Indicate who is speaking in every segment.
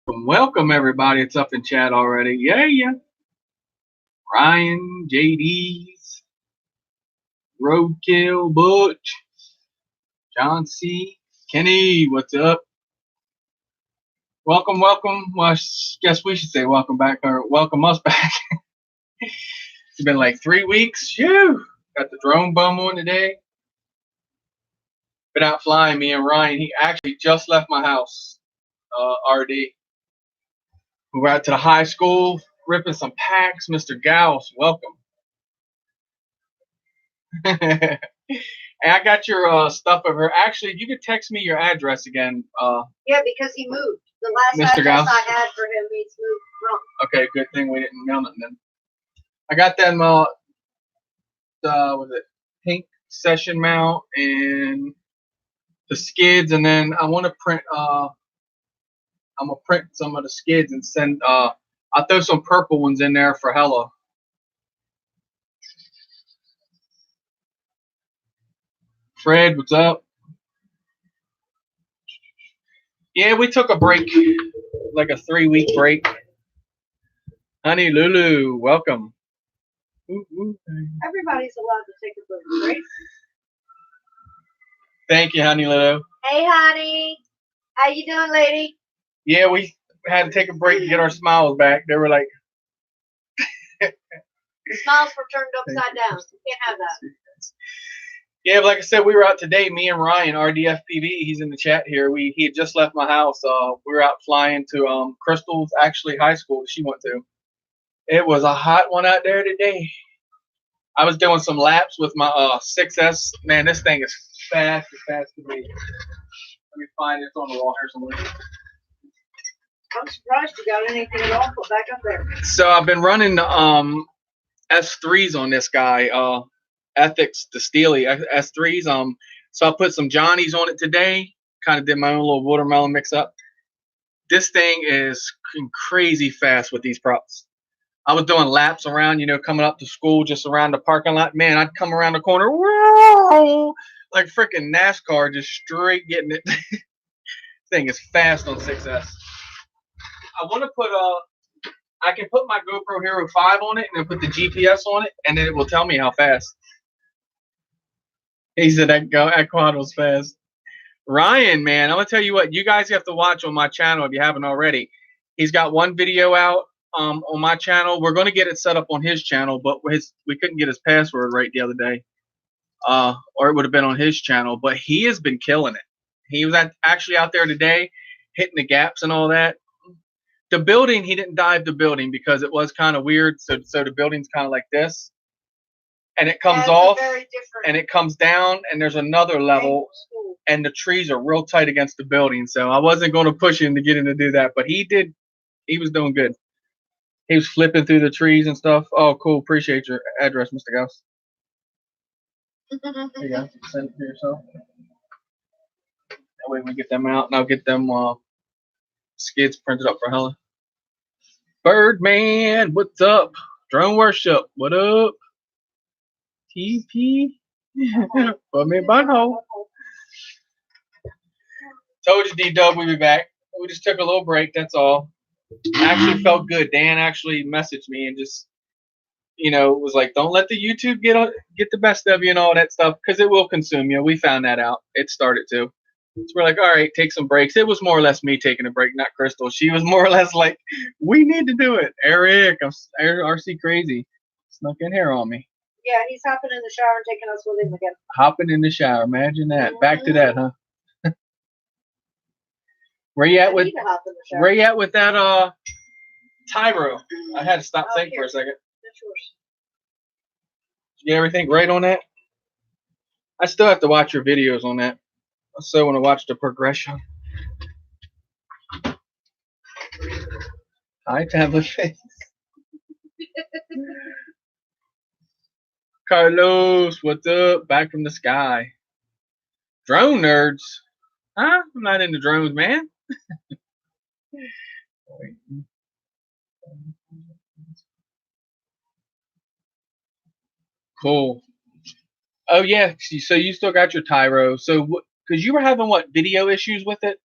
Speaker 1: Welcome everybody. It's up in chat already. Yeah. Ryan, JD's, Roadkill, Butch, John C, Kenny. What's up? Welcome. Well, I guess we should say welcome back or welcome us back. It's been like 3 weeks. Phew. Got the drone bum on today. Been out flying. Me and Ryan. He actually just left my house. RD. We were out to the high school, ripping some packs. Mr. Gauss, welcome. Hey, I got your stuff over. Actually, you could text me your address again.
Speaker 2: Yeah, because he moved. The last
Speaker 1: Mr.
Speaker 2: address
Speaker 1: Gauss.
Speaker 2: I had for him, he's moved from.
Speaker 1: Okay, good thing we didn't mail it then. I got them. Was it pink session mount and the skids, and then I want to print. I'm gonna print some of the skids and send. I'll throw some purple ones in there for Hella. Fred, what's up? Yeah, we took a break, like a 3-week break. Honey Lulu, welcome.
Speaker 2: Everybody's allowed to take a break.
Speaker 1: Thank you, Honey Lulu.
Speaker 2: Hey, honey. How you doing, lady?
Speaker 1: Yeah, we had to take a break to get our smiles back. They were like...
Speaker 2: Smiles were turned upside down. You can't have that.
Speaker 1: Yeah, like I said, we were out today. Me and Ryan, RDFPV, he's in the chat here. He had just left my house. We were out flying to Crystal's actually high school that she went to. It was a hot one out there today. I was doing some laps with my 6S. Man, this thing is fast as can be. Let me find it. It's on the wall here somewhere.
Speaker 2: I'm surprised you got anything at all put back up there.
Speaker 1: So I've been running S3s on this guy. Ethics, the Steely S3s. So I put some Johnnies on it today. Kind of did my own little watermelon mix up. This thing is crazy fast with these props. I was doing laps around, coming up to school, just around the parking lot. Man, I'd come around the corner, whoa, like freaking NASCAR, just straight getting it. This thing is fast on 6S. I want to put I can put my GoPro Hero 5 on it and then put the GPS on it, and then it will tell me how fast. He said that quad was fast. Ryan, man, I'm gonna tell you what, you guys have to watch on my channel if you haven't already. He's got one video out on my channel. We're gonna get it set up on his channel, but we couldn't get his password right the other day, or it would have been on his channel. But he has been killing it. He was actually out there today, hitting the gaps and all that. The building, he didn't dive the building because it was kind of weird. So the building's kind of like this. And it comes off, and it comes down, and there's another level, and the trees are real tight against the building. So I wasn't going to push him to get him to do that, but he did. He was doing good. He was flipping through the trees and stuff. Oh, cool. Appreciate your address, Mr. Gauss. There you go. Send it to yourself. That way we get them out, and I'll get them skids printed up for Helen. Birdman, what's up? Drone Worship, what up? TP, put me in butthole. Told you, D-Dub, we'd be back. We just took a little break, that's all. Actually felt good. Dan actually messaged me and just, was like, don't let the YouTube get the best of you and all that stuff, because it will consume you. We found that out. It started to. So we're like, all right, take some breaks. It was more or less me taking a break, not Crystal. She was more or less like, we need to do it. Eric, I'm RC crazy. Snuck in here on me.
Speaker 2: Yeah, he's hopping in the shower and taking us with him again.
Speaker 1: Hopping in the shower. Imagine that. Back to that, huh? Where you at with that Tyro? I had to stop thinking for a second.
Speaker 2: That's yours.
Speaker 1: Did you get everything right on that? I still have to watch your videos on that. I still want to watch the progression. Hi, tablet face. Carlos, what's up? Back from the sky. Drone nerds? Huh? I'm not into drones, man. Cool. Oh yeah, so you still got your Tyro. So because you were having what, video issues with it?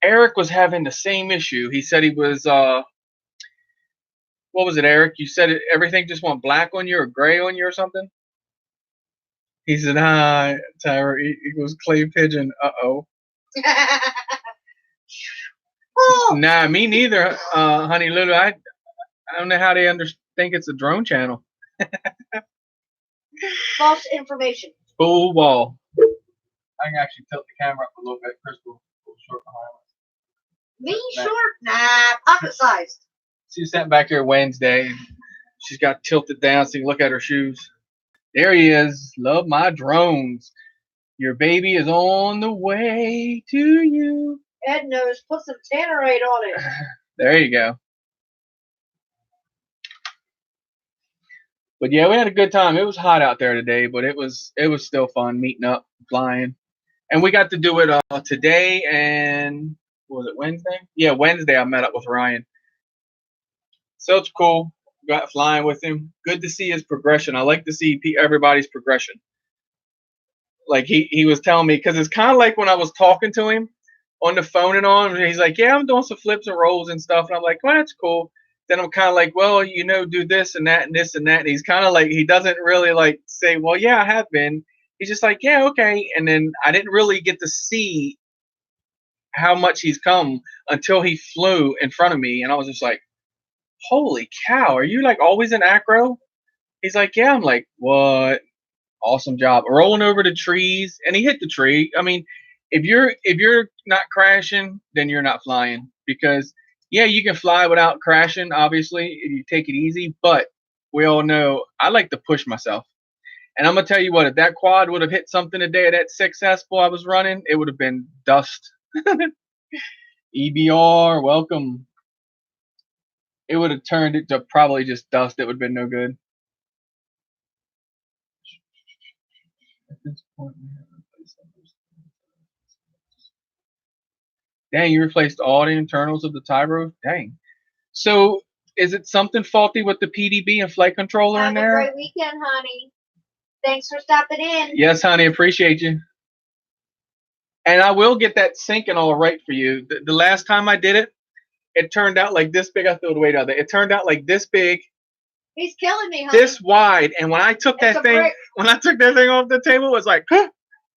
Speaker 1: Eric was having the same issue. He said he was what was it, Eric? You said everything just went black on you or gray on you or something? He said, hi, Tyra equals clay pigeon. Uh-oh.
Speaker 2: Oh,
Speaker 1: Nah, me neither, Honey Lulu. I don't know how they think it's a drone channel.
Speaker 2: false information.
Speaker 1: Full wall. I can actually tilt the camera up a little bit. Crystal, a little short behind us.
Speaker 2: Me short? Nah, pocket sized.
Speaker 1: She sat back here Wednesday. She's got tilted down so you can look at her shoes. There he is. Love my drones. Your baby is on the way to you.
Speaker 2: Ed knows. Put some tannerite on it.
Speaker 1: There you go. But yeah, we had a good time. It was hot out there today, but it was still fun meeting up, flying. And we got to do it today and was it Wednesday? Yeah, Wednesday I met up with Ryan. So it's cool. Got flying with him. Good to see his progression. I like to see everybody's progression. Like he was telling me, because it's kind of like when I was talking to him on the phone and on, and he's like, yeah, I'm doing some flips and rolls and stuff. And I'm like, well, that's cool. Then I'm kind of like, well, do this and that and this and that. And he's kind of like, he doesn't really like say, well, yeah, I have been. He's just like, yeah, okay. And then I didn't really get to see how much he's come until he flew in front of me. And I was just like, holy cow, are you like always in acro? He's like, yeah. I'm like, what? Awesome job. Rolling over the trees, and he hit the tree. I mean, if you're not crashing, then you're not flying. Because yeah, you can fly without crashing, obviously, if you take it easy, but we all know I like to push myself. And I'm gonna tell you what, if that quad would have hit something today at that successful I was running, it would have been dust. EBR, welcome. It would have turned it to probably just dust. It would have been no good. At this point, we have replaced those. Dang, you replaced all the internals of the Tyro? Dang. So is it something faulty with the PDB and flight controller in there?
Speaker 2: Have a great weekend, honey. Thanks for stopping in.
Speaker 1: Yes, honey, appreciate you. And I will get that syncing all right for you. The last time I did it, it turned out like this big. I threw the weight out there. It turned out like this big.
Speaker 2: He's killing me, honey.
Speaker 1: This wide. And when I took that thing, off the table, it was like, huh?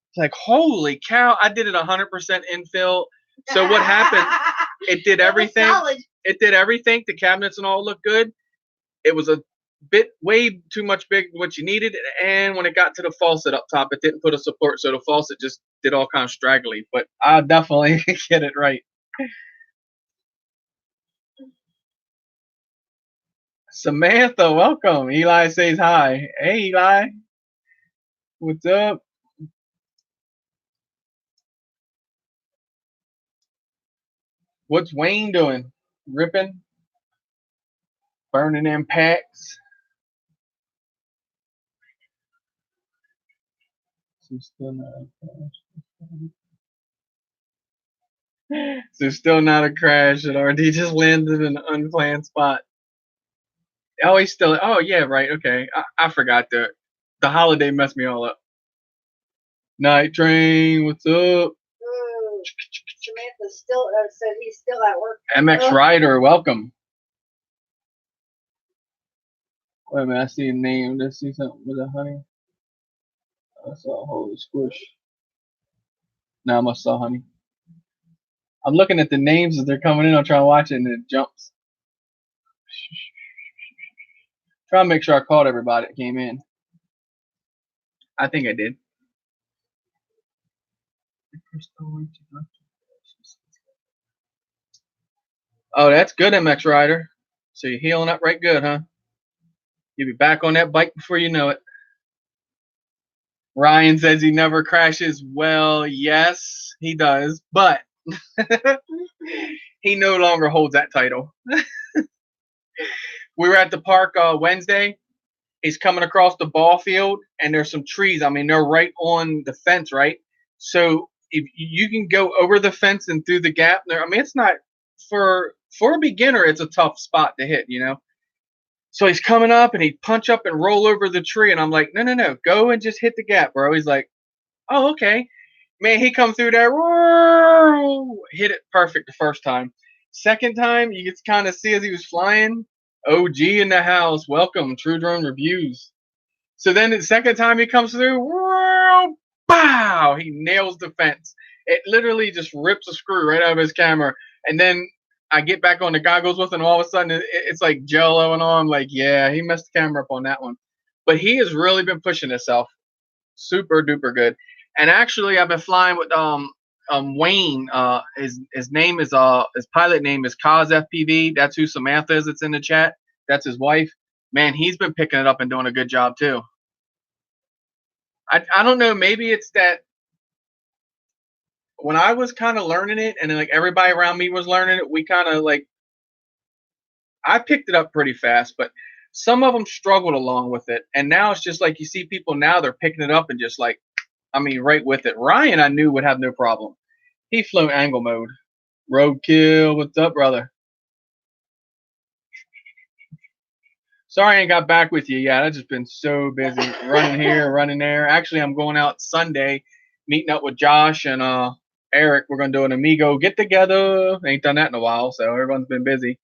Speaker 1: It's like, holy cow! I did it 100% infill. So what happened? It did everything. It did everything. The cabinets and all looked good. It was a bit way too much big what you needed, and when it got to the faucet up top, it didn't put a support, so the faucet just did all kind of straggly. But I definitely get it right. Samantha, welcome. Eli says hi. Hey, Eli. What's up? What's Wayne doing? Ripping? Burning in packs? So still not a crash, and RD just landed in an unplanned spot. Oh, he's still. Oh, yeah, right. Okay, I forgot the holiday messed me all up. Night Train, what's up?
Speaker 2: Samantha still said he's still at work.
Speaker 1: MX Rider, welcome. Wait a minute, I see a name. Let's see something with a honey. I saw a holy squish. No, I must saw honey. I'm looking at the names as they're coming in. I'm trying to watch it, and it jumps. Trying to make sure I caught everybody that came in. I think I did. Oh, that's good, MX Rider. So you're healing up right good, huh? You'll be back on that bike before you know it. Ryan says he never crashes. Well, yes, he does, but he no longer holds that title. We were at the park Wednesday. He's coming across the ball field, and there's some trees. I mean, they're right on the fence, right? So if you can go over the fence and through the gap there, I mean, it's not for a beginner. It's a tough spot to hit, you know. So he's coming up, and he'd punch up and roll over the tree, and I'm like, no, go and just hit the gap, bro. He's like, oh, okay. Man, he come through there, hit it perfect the first time. Second time, you could kind of see as he was flying. OG in the house, welcome, True Drone Reviews. So then the second time he comes through, bow, he nails the fence. It literally just rips a screw right out of his camera. And then I get back on the goggles with him, and all of a sudden it's like jello and all. I'm like, yeah, he messed the camera up on that one. But he has really been pushing himself. Super duper good. And actually, I've been flying with Wayne. His name is his pilot name is Kaz FPV. That's who Samantha is. That's in the chat. That's his wife. Man, he's been picking it up and doing a good job too. I don't know. Maybe it's that when I was kind of learning it, and then like everybody around me was learning it, we kind of like I picked it up pretty fast, but some of them struggled along with it. And now it's just like you see people now they're picking it up and just like, I mean, right with it. Ryan, I knew would have no problem. He flew angle mode. Roadkill, what's up, brother? Sorry I ain't got back with you yet. I've just been so busy running here, running there. Actually, I'm going out Sunday, meeting up with Josh and Eric. We're going to do an Amigo get together. Ain't done that in a while, so everyone's been busy.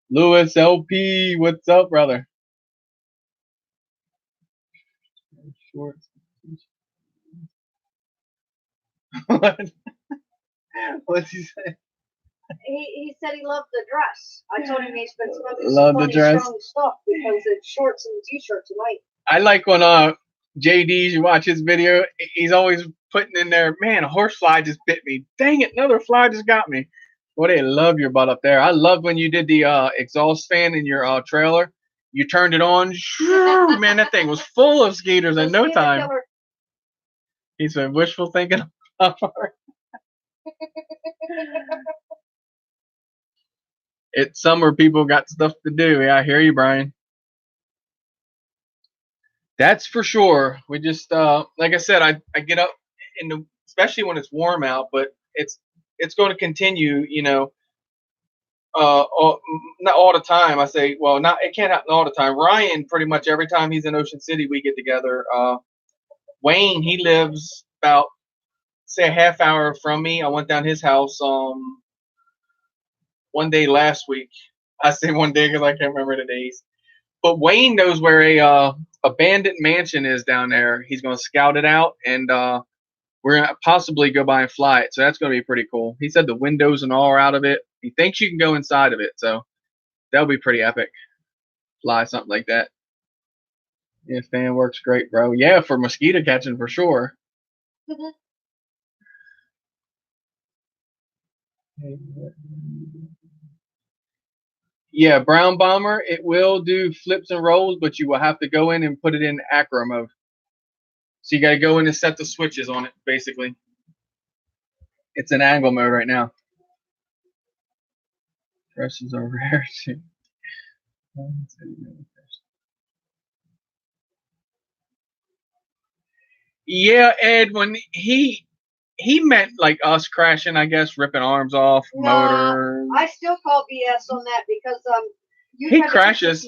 Speaker 1: Lewis LP, what's up, brother? Shorts. What? What's he say?
Speaker 2: He said he loved the dress. I told him he's been smoking
Speaker 1: Love
Speaker 2: some
Speaker 1: the
Speaker 2: funny
Speaker 1: dress.
Speaker 2: strong stuff because it's shorts and t-shirts tonight.
Speaker 1: I like when JD, you watch his video, he's always putting in there, man, a horsefly just bit me. Dang it, another fly just got me. Well, they love your butt up there. I love when you did the exhaust fan in your trailer. You turned it on. Man, that thing was full of skeeters in no time. He's been wishful thinking. It's summer, people got stuff to do. Yeah, I hear you, Brian. That's for sure. We just like I said, I get up in the especially when it's warm out, but it's going to continue, you know, not all the time. I say, well, not it can't happen all the time. Ryan, pretty much every time he's in Ocean City, we get together. Wayne, he lives about say a half hour from me. I went down his house one day last week. I say one day because I can't remember the days. But Wayne knows where a abandoned mansion is down there. He's going to scout it out, and we're going to possibly go by and fly it. So that's going to be pretty cool. He said the windows and all are out of it. He thinks you can go inside of it. So that'll be pretty epic. Fly something like that. Yeah, fan works great, bro. Yeah, for mosquito catching for sure. Yeah, Brown Bomber, it will do flips and rolls, but you will have to go in and put it in acro mode. So you got to go in and set the switches on it, basically. It's in angle mode right now. Dresses are rare. Yeah, Ed, when he meant like us crashing, I guess, ripping arms off, motor.
Speaker 2: I still call BS on that because
Speaker 1: he crashes.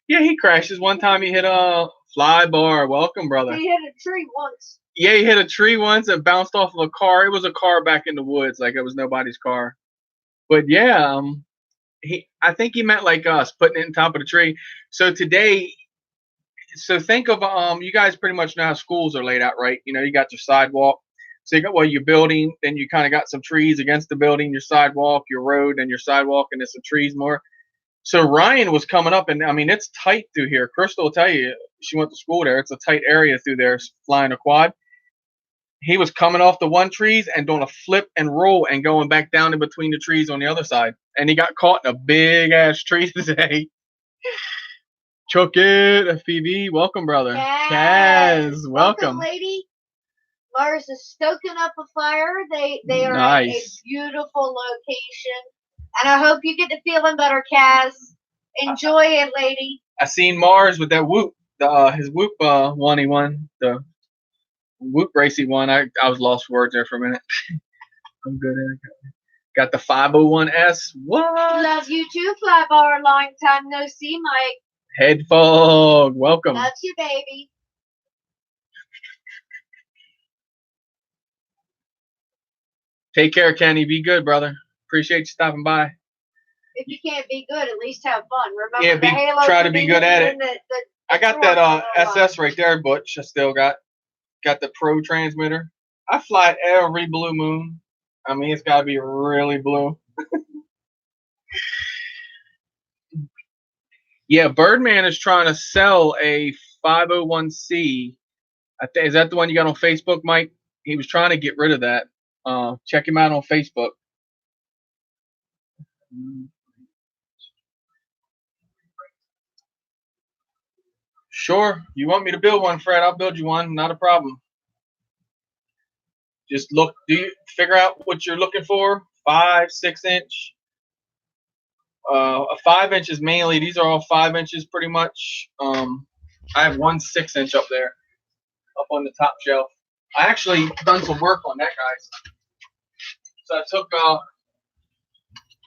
Speaker 1: Yeah, he crashes. One time he hit a fly bar. Welcome, brother.
Speaker 2: He hit a tree once.
Speaker 1: Yeah, he hit a tree once and bounced off of a car. It was a car back in the woods, like it was nobody's car. But yeah, I think he meant like us putting it on top of the tree. So today, so think of you guys pretty much know how schools are laid out, right? You know, you got your sidewalk. So you got your building, then you kind of got some trees against the building, your sidewalk, your road, and your sidewalk, and there's some trees more. So Ryan was coming up, and I mean it's tight through here. Crystal will tell you she went to school there. It's a tight area through there, flying a quad. He was coming off the one trees and doing a flip and roll and going back down in between the trees on the other side. And he got caught in a big ass tree today. Chuck it, FPV. Welcome, brother.
Speaker 2: Kaz,
Speaker 1: welcome.
Speaker 2: Lady. Mars is stoking up a fire. They are
Speaker 1: nice.
Speaker 2: at a beautiful location. And I hope you get to feeling better, Kaz. Enjoy it, lady.
Speaker 1: I seen Mars with that whoop. His whoop one he won. The whoop race he won. I was lost for words there for a minute. I'm good at it. Got the 501S. What?
Speaker 2: Love you too, Flybar. Long time no see, Mike.
Speaker 1: Head fog. Welcome.
Speaker 2: Love you, baby.
Speaker 1: Take care, Kenny. Be good, brother. Appreciate you stopping by.
Speaker 2: If you can't be good, at least have fun. Remember
Speaker 1: Yeah,
Speaker 2: the Halo
Speaker 1: try to be good at it.
Speaker 2: The
Speaker 1: I got that SS right there, Butch. I still got the Pro transmitter. I fly every blue moon. I mean, it's got to be really blue. Yeah, Birdman is trying to sell a 501c. Is that the one you got on Facebook, Mike? He was trying to get rid of that. Check him out on Facebook. Sure. You want me to build one, Fred? I'll build you one. Not a problem. Just look. Do you figure out what you're looking for? 5, 6 inch. A 5 inch is mainly. These are all 5 inches, pretty much. I have one 6 inch up there, up on the top shelf. I actually done some work on that, guys. So I took.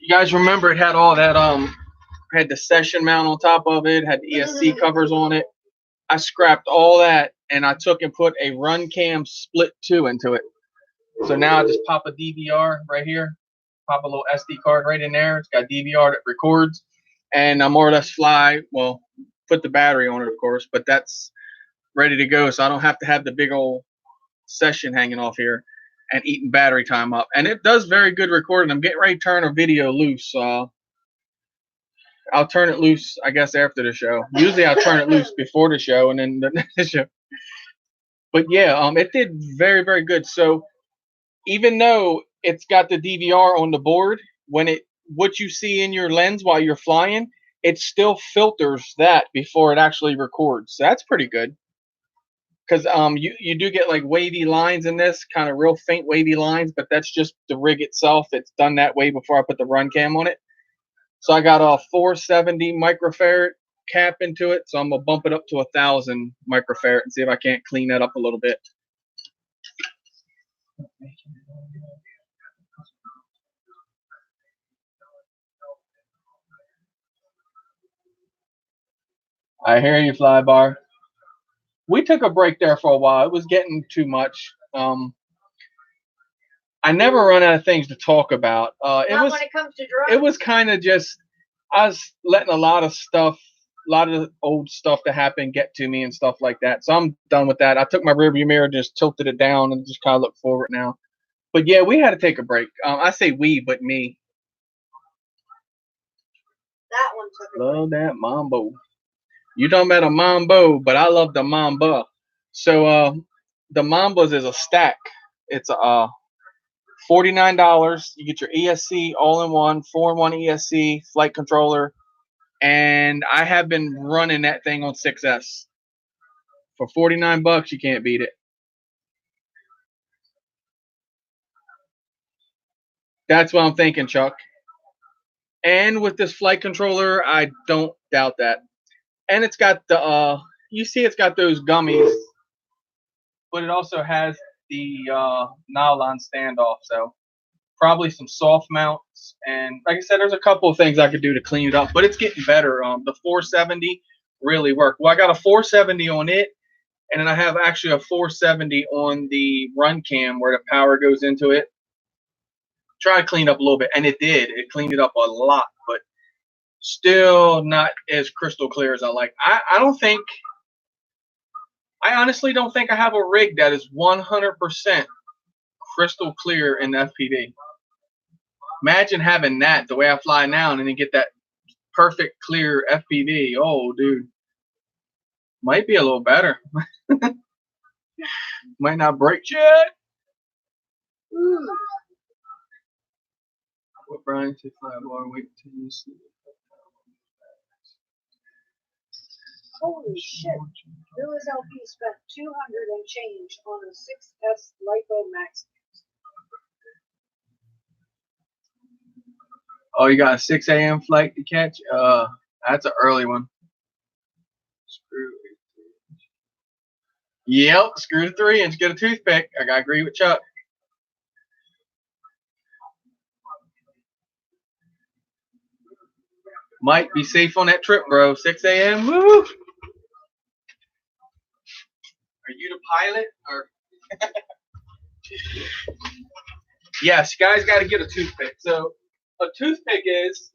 Speaker 1: You guys remember it had all that. Had the session mount on top of it. Had the ESC covers on it. I scrapped all that and I took and put a Runcam Split 2 into it. So now I just pop a DVR right here, pop a little SD card right in there. It's got DVR that records, and I more or less fly. Well, put the battery on it, of course, but that's ready to go. So I don't have to have the big old session hanging off here and eating battery time up. And it does very good recording. I'm getting ready to turn a video loose. I'll turn it loose, I guess, after the show. Usually I'll turn it loose before the show and then the show. But yeah, it did very, very good. So even though it's got the DVR on the board, what you see in your lens while you're flying, it still filters that before it actually records. So that's pretty good. Because you do get like wavy lines in this, kind of real faint wavy lines, but that's just the rig itself. It's done that way before I put the Runcam on it. So I got a 470 microfarad cap into it. So I'm going to bump it up to 1,000 microfarad and see if I can't clean that up a little bit. I hear you, Flybar. We took a break there for a while. It was getting too much. I never run out of things to talk about.
Speaker 2: Not when it comes to drones.
Speaker 1: It was kind of just, I was letting a lot of old stuff that happened get to me and stuff like that. So I'm done with that. I took my rearview mirror, just tilted it down, and just kind of look forward now. But yeah, we had to take a break. I say we, but me.
Speaker 2: That one took a break.
Speaker 1: Love that Mambo. You talking about a Mambo, but I love the Mamba. So the Mambas is a stack. It's a $49. You get your ESC all-in-one, 4-in-1 ESC, flight controller, and I have been running that thing on 6S. For $49, you can't beat it. That's what I'm thinking, Chuck. And with this flight controller, I don't doubt that. And it's got the, you see it's got those gummies, but it also has the nylon standoff, so probably some soft mounts. And like I said, there's a couple of things I could do to clean it up, but it's getting better. The 470 really worked. Well, I got a 470 on it, and then I have actually a 470 on the Runcam where the power goes into it. Try to clean up a little bit, and it did. It cleaned it up a lot, but still not as crystal clear as I like. I honestly don't think I have a rig that is 100% crystal clear in FPV. Imagine having that the way I fly now and then get that perfect clear FPV. Oh, dude. Might be a little better. Might not break yet. What Brian said, wait till you see it.
Speaker 2: Holy shit. Lewis LP spent 200 and change on a 6S LiPo Max.
Speaker 1: Oh, you got a 6 a.m. flight to catch? That's an early one. Yep, screw the 3-inch, get a toothpick. I gotta agree with Chuck. Might be safe on that trip, bro. 6 a.m. Woo! Are you the pilot or? Yes, you guys got to get a toothpick. So a toothpick is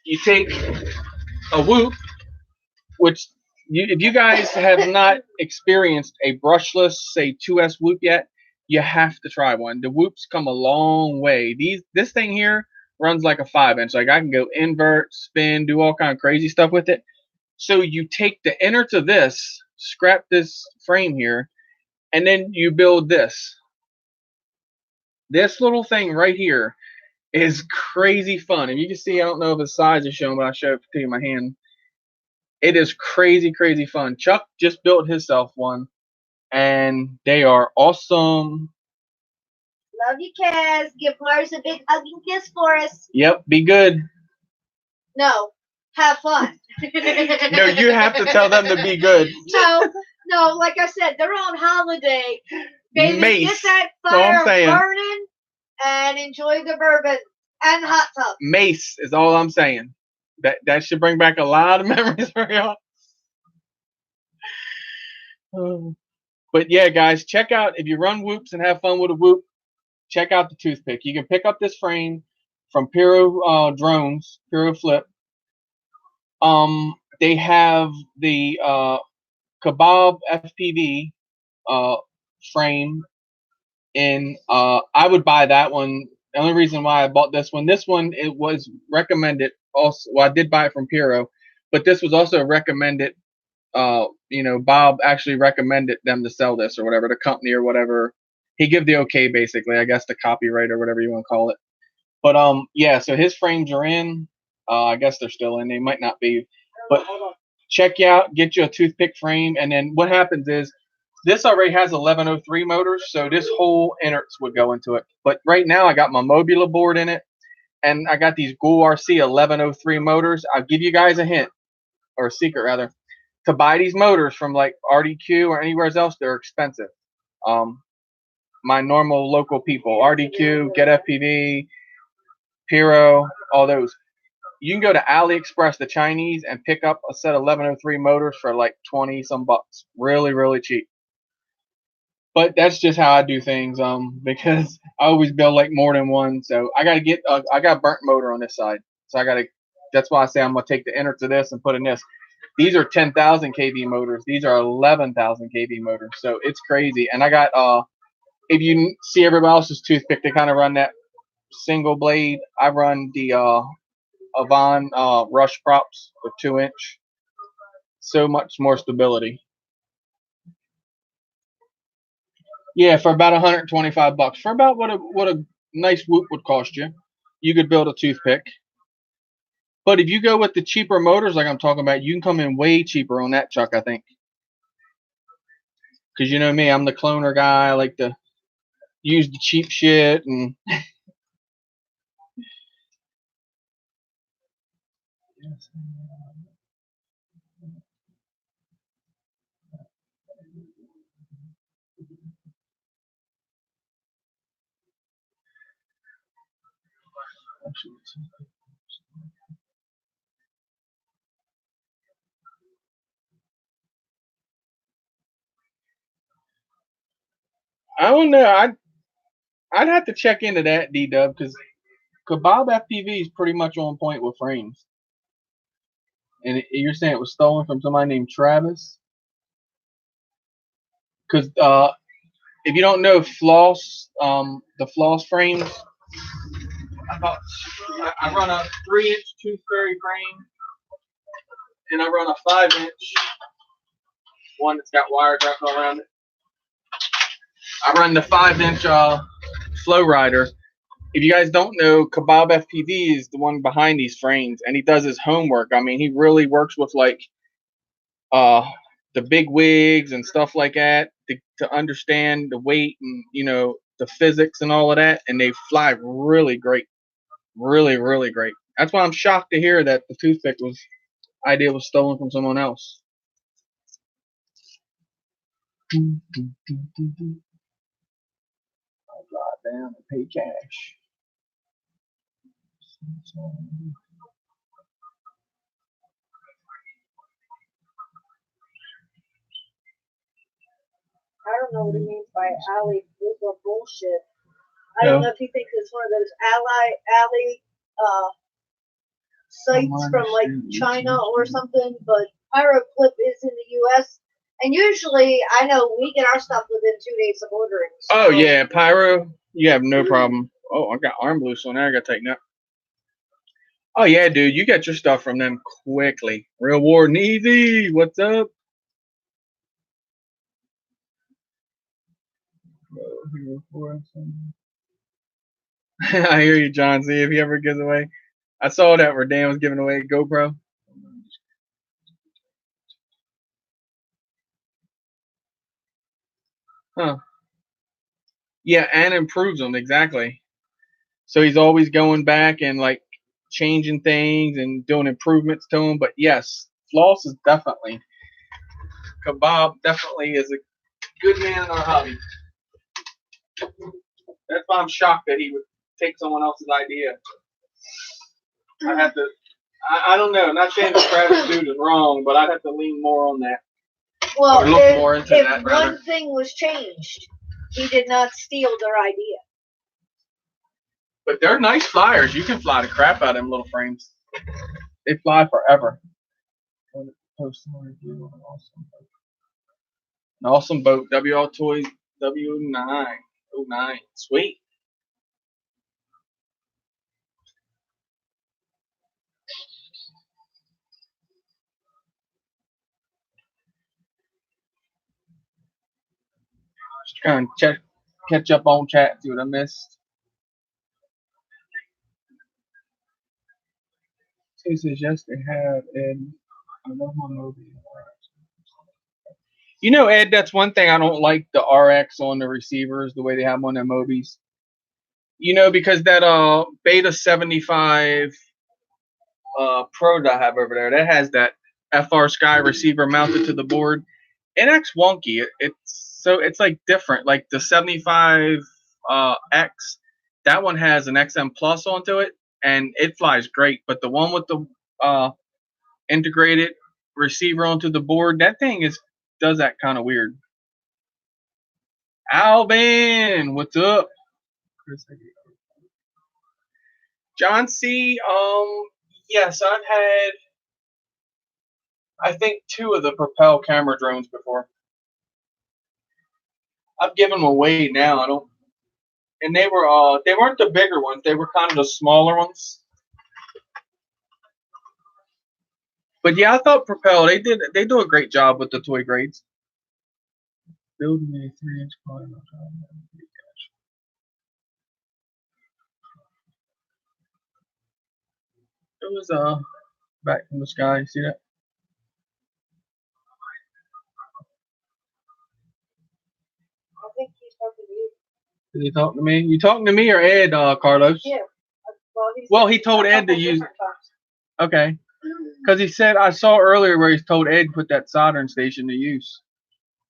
Speaker 1: you take a Whoop, which if you guys have not experienced a brushless, say 2S Whoop yet, you have to try one. The Whoops come a long way. This thing here runs like a 5-inch. Like I can go invert, spin, do all kind of crazy stuff with it. So you take the inner to this, scrap this frame here, and then you build this. This little thing right here is crazy fun. And you can see, I don't know if the size is shown, but I'll show it to you in my hand. It is crazy, crazy fun. Chuck just built himself one, and they are awesome.
Speaker 3: Love you, Kaz. Give Mars a big hug and kiss for us.
Speaker 1: Yep, be good.
Speaker 3: No, have fun.
Speaker 1: No, you have to tell them to be good.
Speaker 3: No, like I said, they're on holiday. Baby,
Speaker 1: Mace.
Speaker 3: get that
Speaker 1: All I'm
Speaker 3: fire
Speaker 1: saying.
Speaker 3: burning and enjoy the bourbon and the hot tub.
Speaker 1: Mace is all I'm saying. That should bring back a lot of memories for y'all. But yeah, guys, check out, if you run Whoops and have fun with a Whoop, check out the toothpick. You can pick up this frame from Puro Drones, Puro Flip. They have the Kebab FPV frame in. I would buy that one. The only reason why I bought this one, it was recommended. Also, well, I did buy it from Puro, but this was also recommended. Bob actually recommended them to sell this or whatever, the company or whatever. He gave the okay, basically, I guess, the copyright or whatever you want to call it. But yeah, so his frames are in. I guess they're still in. They might not be, but check you out, get you a toothpick frame, and then what happens is this already has 1103 motors, so this whole innards would go into it. But right now I got my Mobula board in it, and I got these Ghoul RC 1103 motors. I'll give you guys a hint, or a secret rather. To buy these motors from like RDQ or anywhere else, they're expensive. My normal local people, RDQ, Get FPV, Puro, all those. You can go to AliExpress, the Chinese, and pick up a set of 1103 motors for like 20 some bucks. Really, really cheap. But that's just how I do things. Because I always build like more than one. So I gotta get I got a burnt motor on this side. So that's why I say I'm gonna take the inner to this and put in this. These are 10,000 kV motors. These are 11,000 kV motors. So it's crazy. And I got if you see everybody else's toothpick, they kind of run that single blade. I run the Avon Rush props with 2-inch. So much more stability. Yeah, for about 125 bucks. For about what a nice Whoop would cost you, you could build a toothpick. But if you go with the cheaper motors like I'm talking about, you can come in way cheaper on that, Chuck, I think. Because you know me, I'm the cloner guy. I like to use the cheap shit and I don't know. I'd have to check into that, D-Dub, because Kebab FPV is pretty much on point with frames. And you're saying it was stolen from somebody named Travis? Because if you don't know Floss, the Floss frames, I run a 3-inch tooth fairy frame, and I run a 5-inch one that's got wires wrapped all around it. I run the 5-inch Flow Rider. If you guys don't know, Kebab FPV is the one behind these frames, and he does his homework. I mean, he really works with like the big wigs and stuff like that to understand the weight and the physics and all of that, and they fly really great, really, really great. That's why I'm shocked to hear that the toothpick idea was stolen from someone else. I'll drive down and pay cash.
Speaker 2: I don't know what he means by alley bullshit. I don't know if he thinks it's one of those alley sites from like China or something, but Pyroclip is in the US. And usually I know we get our stuff within 2 days of ordering. So.
Speaker 1: Oh yeah, Pyro, you have no problem. Oh, I got arm loose on there, I gotta take that. Oh yeah, dude, you get your stuff from them quickly. Real Warden Easy, what's up? I hear you, John. See if he ever gives away. I saw that where Dan was giving away a GoPro. Huh. Yeah, and improves them, exactly. So he's always going back and like changing things and doing improvements to them. But yes, Floss is definitely, Kebab definitely is a good man in our hobby. That's why I'm shocked that he would take someone else's idea. I have to, I don't know, not saying the Travis dude is wrong, but I'd have to lean more on that.
Speaker 2: Well,
Speaker 1: or look more into
Speaker 2: if
Speaker 1: that, rather.
Speaker 2: one thing was changed, he did not steal their idea.
Speaker 1: But they're nice flyers. You can fly the crap out of them little frames. They fly forever. An awesome boat. WL Toys W9. 09. Sweet. Just trying to catch up on chat, see what I missed. He says yes, they have, and I love my movie. You know, Ed, that's one thing I don't like the RX on the receivers, the way they have them on their Mobies. You know, because that Beta 75 Pro that I have over there, that has that FR Sky receiver mounted to the board. It acts wonky. It's like different. Like the 75 X, that one has an XM Plus onto it, and it flies great. But the one with the integrated receiver onto the board, that thing does that kind of weird. Alvin, what's up? John C. Yes, I've had, I think, 2 of the Propel camera drones before. I've given them away now. I don't, and they weren't the bigger ones. They were kind of the smaller ones. But yeah, I thought Propel, they do a great job with the toy grades. Building a 3-inch climb. It was back from the sky. You see that?
Speaker 2: I think he's talking to you.
Speaker 1: Did he talk to me? You talking to me or Ed, Carlos?
Speaker 2: Yeah.
Speaker 1: Well, he told Ed to use. Okay. Because he said, I saw earlier where he's told Ed to put that soldering station to use.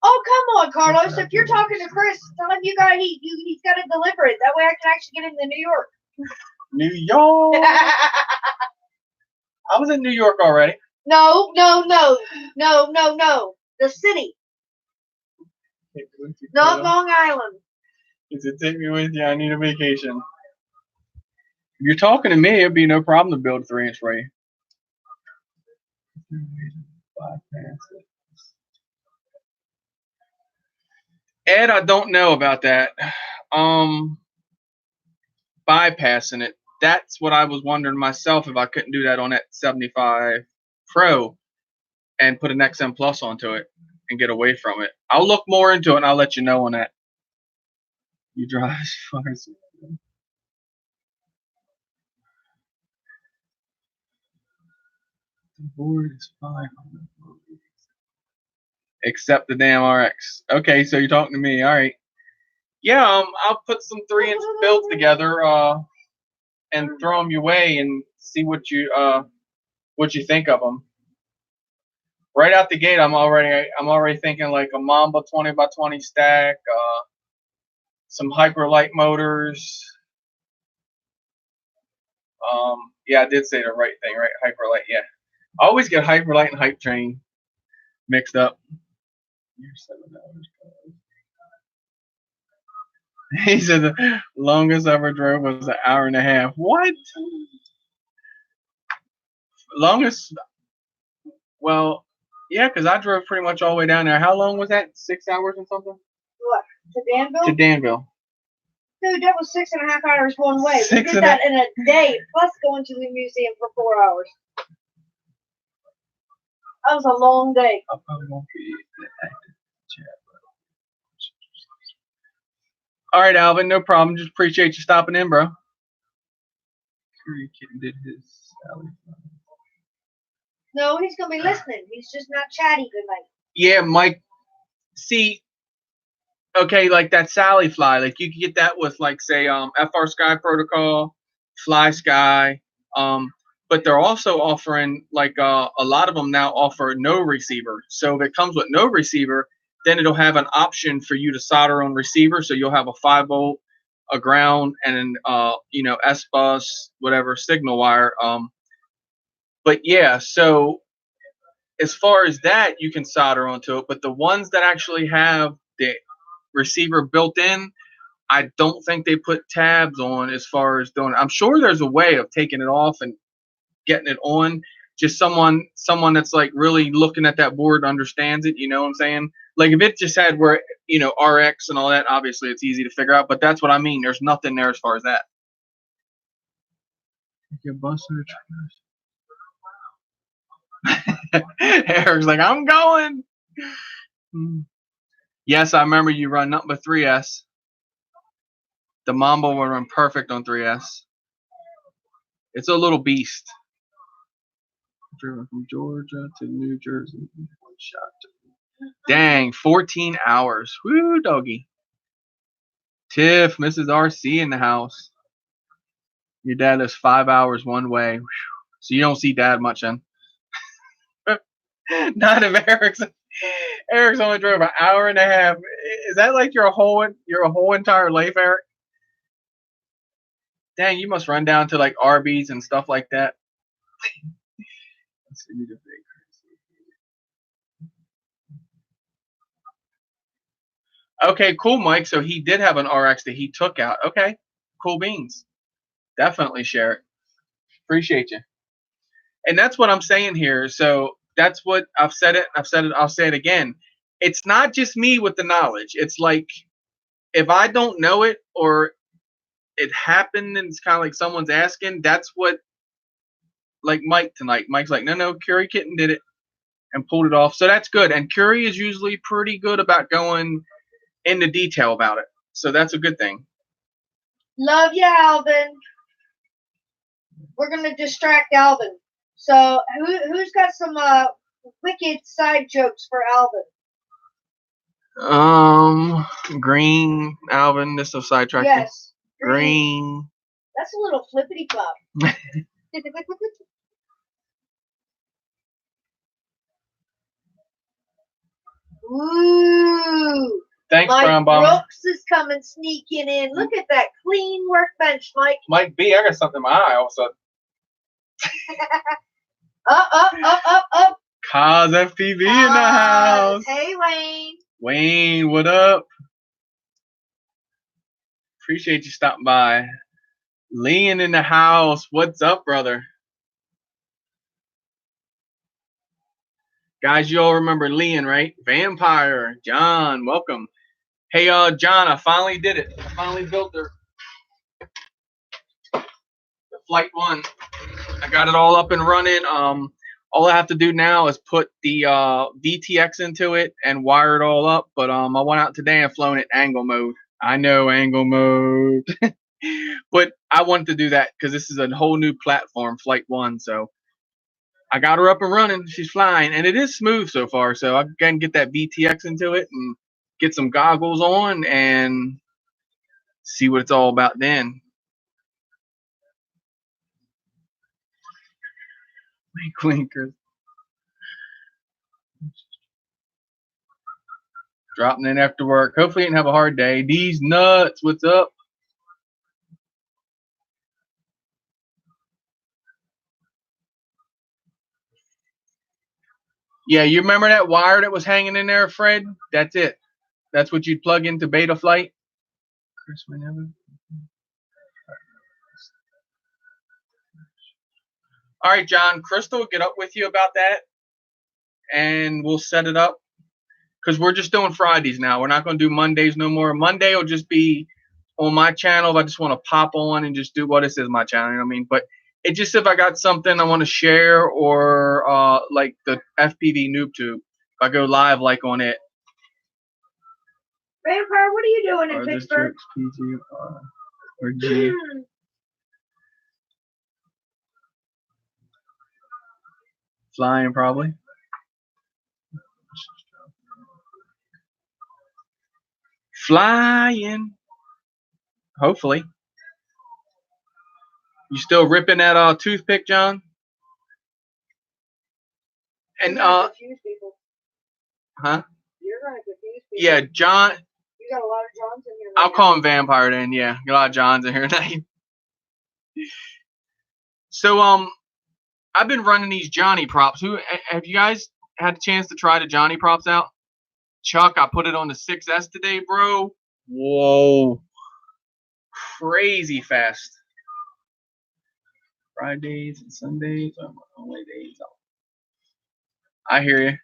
Speaker 2: Oh, come on, Carlos. If you're talking to Chris, tell him he's got to deliver it. That way I can actually get into New York.
Speaker 1: New York. I was in New York already.
Speaker 2: No. The city. Not Long Island.
Speaker 1: He said, take me with you. I need a vacation. If you're talking to me, it'd be no problem to build a 3-inch for you. Ed, I don't know about that. Bypassing it. That's what I was wondering myself, if I couldn't do that on that 75 Pro and put an XM Plus onto it and get away from it. I'll look more into it and I'll let you know on that. You drive as far as the board is 500. Except the damn RX. Okay, so you're talking to me. All right. Yeah, I'll put some 3-inch builds together and throw them your way and see what you think of them. Right out the gate, I'm already thinking like a Mamba 20x20 stack, some Hyperlight motors. Yeah, I did say the right thing, right? Hyperlight, yeah. I always get Hyperlight and Hype Train mixed up. He said the longest I ever drove was an hour and a half. What? Longest? Well, yeah, because I drove pretty much all the way down there. How long was that? 6 hours or something?
Speaker 2: What? To Danville?
Speaker 1: To Danville.
Speaker 2: Dude, that was 6.5 hours one way. We
Speaker 1: Six
Speaker 2: did
Speaker 1: and
Speaker 2: that in a day, plus going to the museum for 4 hours. That was a long day.
Speaker 1: I probably won't be active chat. All right, Alvin, no problem. Just appreciate you stopping in, bro. Curry Kitten did his Sally.
Speaker 2: No, he's gonna be listening. He's just not chatty tonight.
Speaker 1: Yeah, Mike. See, okay, like that Sally Fly, like you can get that with like say FR Sky Protocol, Fly Sky, but they're also offering like a lot of them now offer no receiver. So if it comes with no receiver, then it'll have an option for you to solder on receiver. So you'll have a 5-volt, a ground, and an S bus, whatever signal wire. But yeah, so as far as that, you can solder onto it. But the ones that actually have the receiver built in, I don't think they put tabs on as far as doing it. I'm sure there's a way of taking it off and getting it on. Just someone that's like really looking at that board understands it, you know what I'm saying? Like if it just had where, RX and all that, obviously it's easy to figure out, but that's what I mean. There's nothing there as far as that. Your bus Eric's like, I'm going. Yes, I remember you run nothing but 3S. The Mambo will run perfect on 3S. It's a little beast. Driven from Georgia to New Jersey. Dang, 14 hours. Woo, doggy. Tiff, Mrs. RC in the house. Your dad is 5 hours one way. So you don't see dad much then. Not if Eric's only drove an hour and a half. Is that like your whole entire life, Eric? Dang, you must run down to like Arby's and stuff like that. Okay, cool, Mike. So he did have an RX that he took out. Okay, cool beans. Definitely share it. Appreciate you. And that's what I'm saying here. So that's what I've said it. I'll say it again. It's not just me with the knowledge. It's like if I don't know it or it happened and it's kind of like someone's asking, that's what, like Mike tonight. Mike's like, no, Curry Kitten did it and pulled it off. So that's good. And Curry is usually pretty good about going into detail about it. So that's a good thing.
Speaker 2: Love you, Alvin. We're gonna distract Alvin. So who's got some wicked side jokes for Alvin?
Speaker 1: Green, Alvin. This is sidetracking.
Speaker 2: Yes.
Speaker 1: Green.
Speaker 2: That's a little flippity flop. Ooh.
Speaker 1: Thanks,
Speaker 2: Mike
Speaker 1: Brown Bomber.
Speaker 2: Brooks is coming sneaking in. Look at that clean workbench, Mike.
Speaker 1: Mike B, I got something in my eye all of a sudden.
Speaker 2: Up.
Speaker 1: Cause FPV in the house.
Speaker 2: Hey, Wayne.
Speaker 1: Wayne, what up? Appreciate you stopping by. Lean in the house. What's up, brother? Guys, you all remember Leon, right? Vampire. John, welcome. Hey, John, I finally did it. I finally built the Flight 1. I got it all up and running. All I have to do now is put the VTX into it and wire it all up. But I went out today and flown it angle mode. I know angle mode. But I wanted to do that because this is a whole new platform, Flight 1. So I got her up and running. She's flying. And it is smooth so far. So I can get that VTX into it and get some goggles on and see what it's all about then. Clinkers. Dropping in after work. Hopefully you didn't have a hard day. These nuts, what's up? Yeah, you remember that wire that was hanging in there, Fred? That's it. That's what you'd plug into Betaflight. Chris whenever. All right, John. Crystal will get up with you about that, and we'll set it up. Because we're just doing Fridays now. We're not going to do Mondays no more. Monday will just be on my channel if I just want to pop on and just do, well, this is my channel, you know what I mean? But it just, if I got something I want to share, or like the FPV NoobTube, if I go live like on it.
Speaker 2: Vampire, what are you doing in Pittsburgh?
Speaker 1: PG, or G. Flying probably. Flying. Hopefully. You still ripping that toothpick, John? And
Speaker 2: You're gonna confuse people.
Speaker 1: huh?
Speaker 2: You're gonna confuse people.
Speaker 1: Yeah, John.
Speaker 2: You got a lot of Johns in here.
Speaker 1: I'll call him Vampire then. Yeah, got a lot of Johns in here tonight. So I've been running these Johnny props. Who have you guys had a chance to try the Johnny props out? Chuck, I put it on the 6S today, bro. Whoa, crazy fast. Fridays and Sundays are my only days off. I hear you.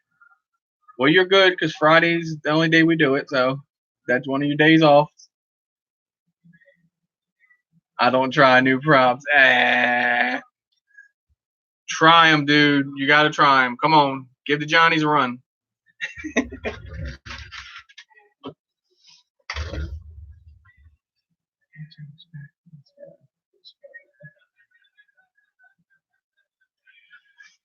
Speaker 1: Well, you're good because Friday's the only day we do it, so that's one of your days off. I don't try new props. Try them, dude. You got to try them. Come on. Give the Johnnies a run.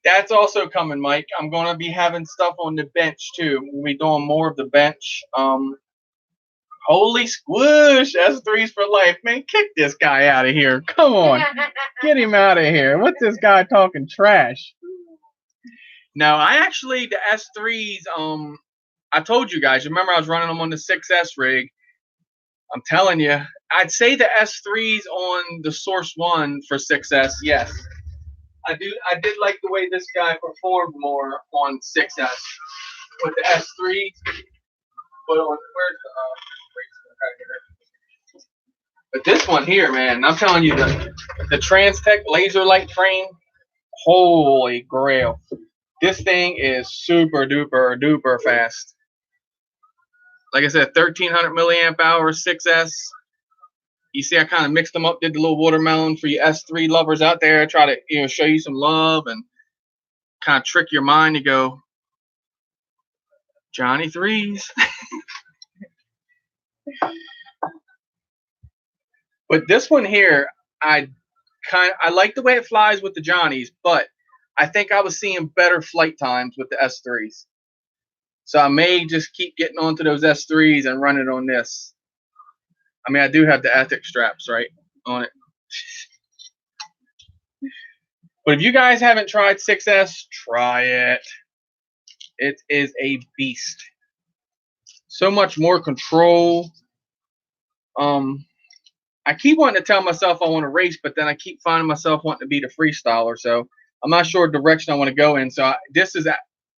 Speaker 1: That's also coming, Mike. I'm going to be having stuff on the bench, too. We'll be doing more of the bench. Holy squish. S3s for life. Man, kick this guy out of here. Come on. Get him out of here. What's this guy talking trash? No, I actually, the S3s, I told you guys, remember I was running them on the 6S rig. I'm telling you, I'd say the S3s on the Source 1 for 6S, yes. I did like the way this guy performed more on 6S with the S3s. But on, but this one here, man, I'm telling you, the Transtech laser light frame, holy grail. This thing is super duper duper fast. Like I said, 1300 milliamp hour 6S. You see, I kind of mixed them up, did the little watermelon for you S3 lovers out there. Try to, show you some love and kind of trick your mind to go, Johnny 3s. But this one here, I like the way it flies with the Johnnies, but I think I was seeing better flight times with the S3s. So I may just keep getting onto those S3s and run it on this. I mean, I do have the Ethics straps, right, on it. But if you guys haven't tried 6S, try it. It is a beast. So much more control. I keep wanting to tell myself I want to race, but then I keep finding myself wanting to be the freestyler. So I'm not sure the direction I want to go in. So this is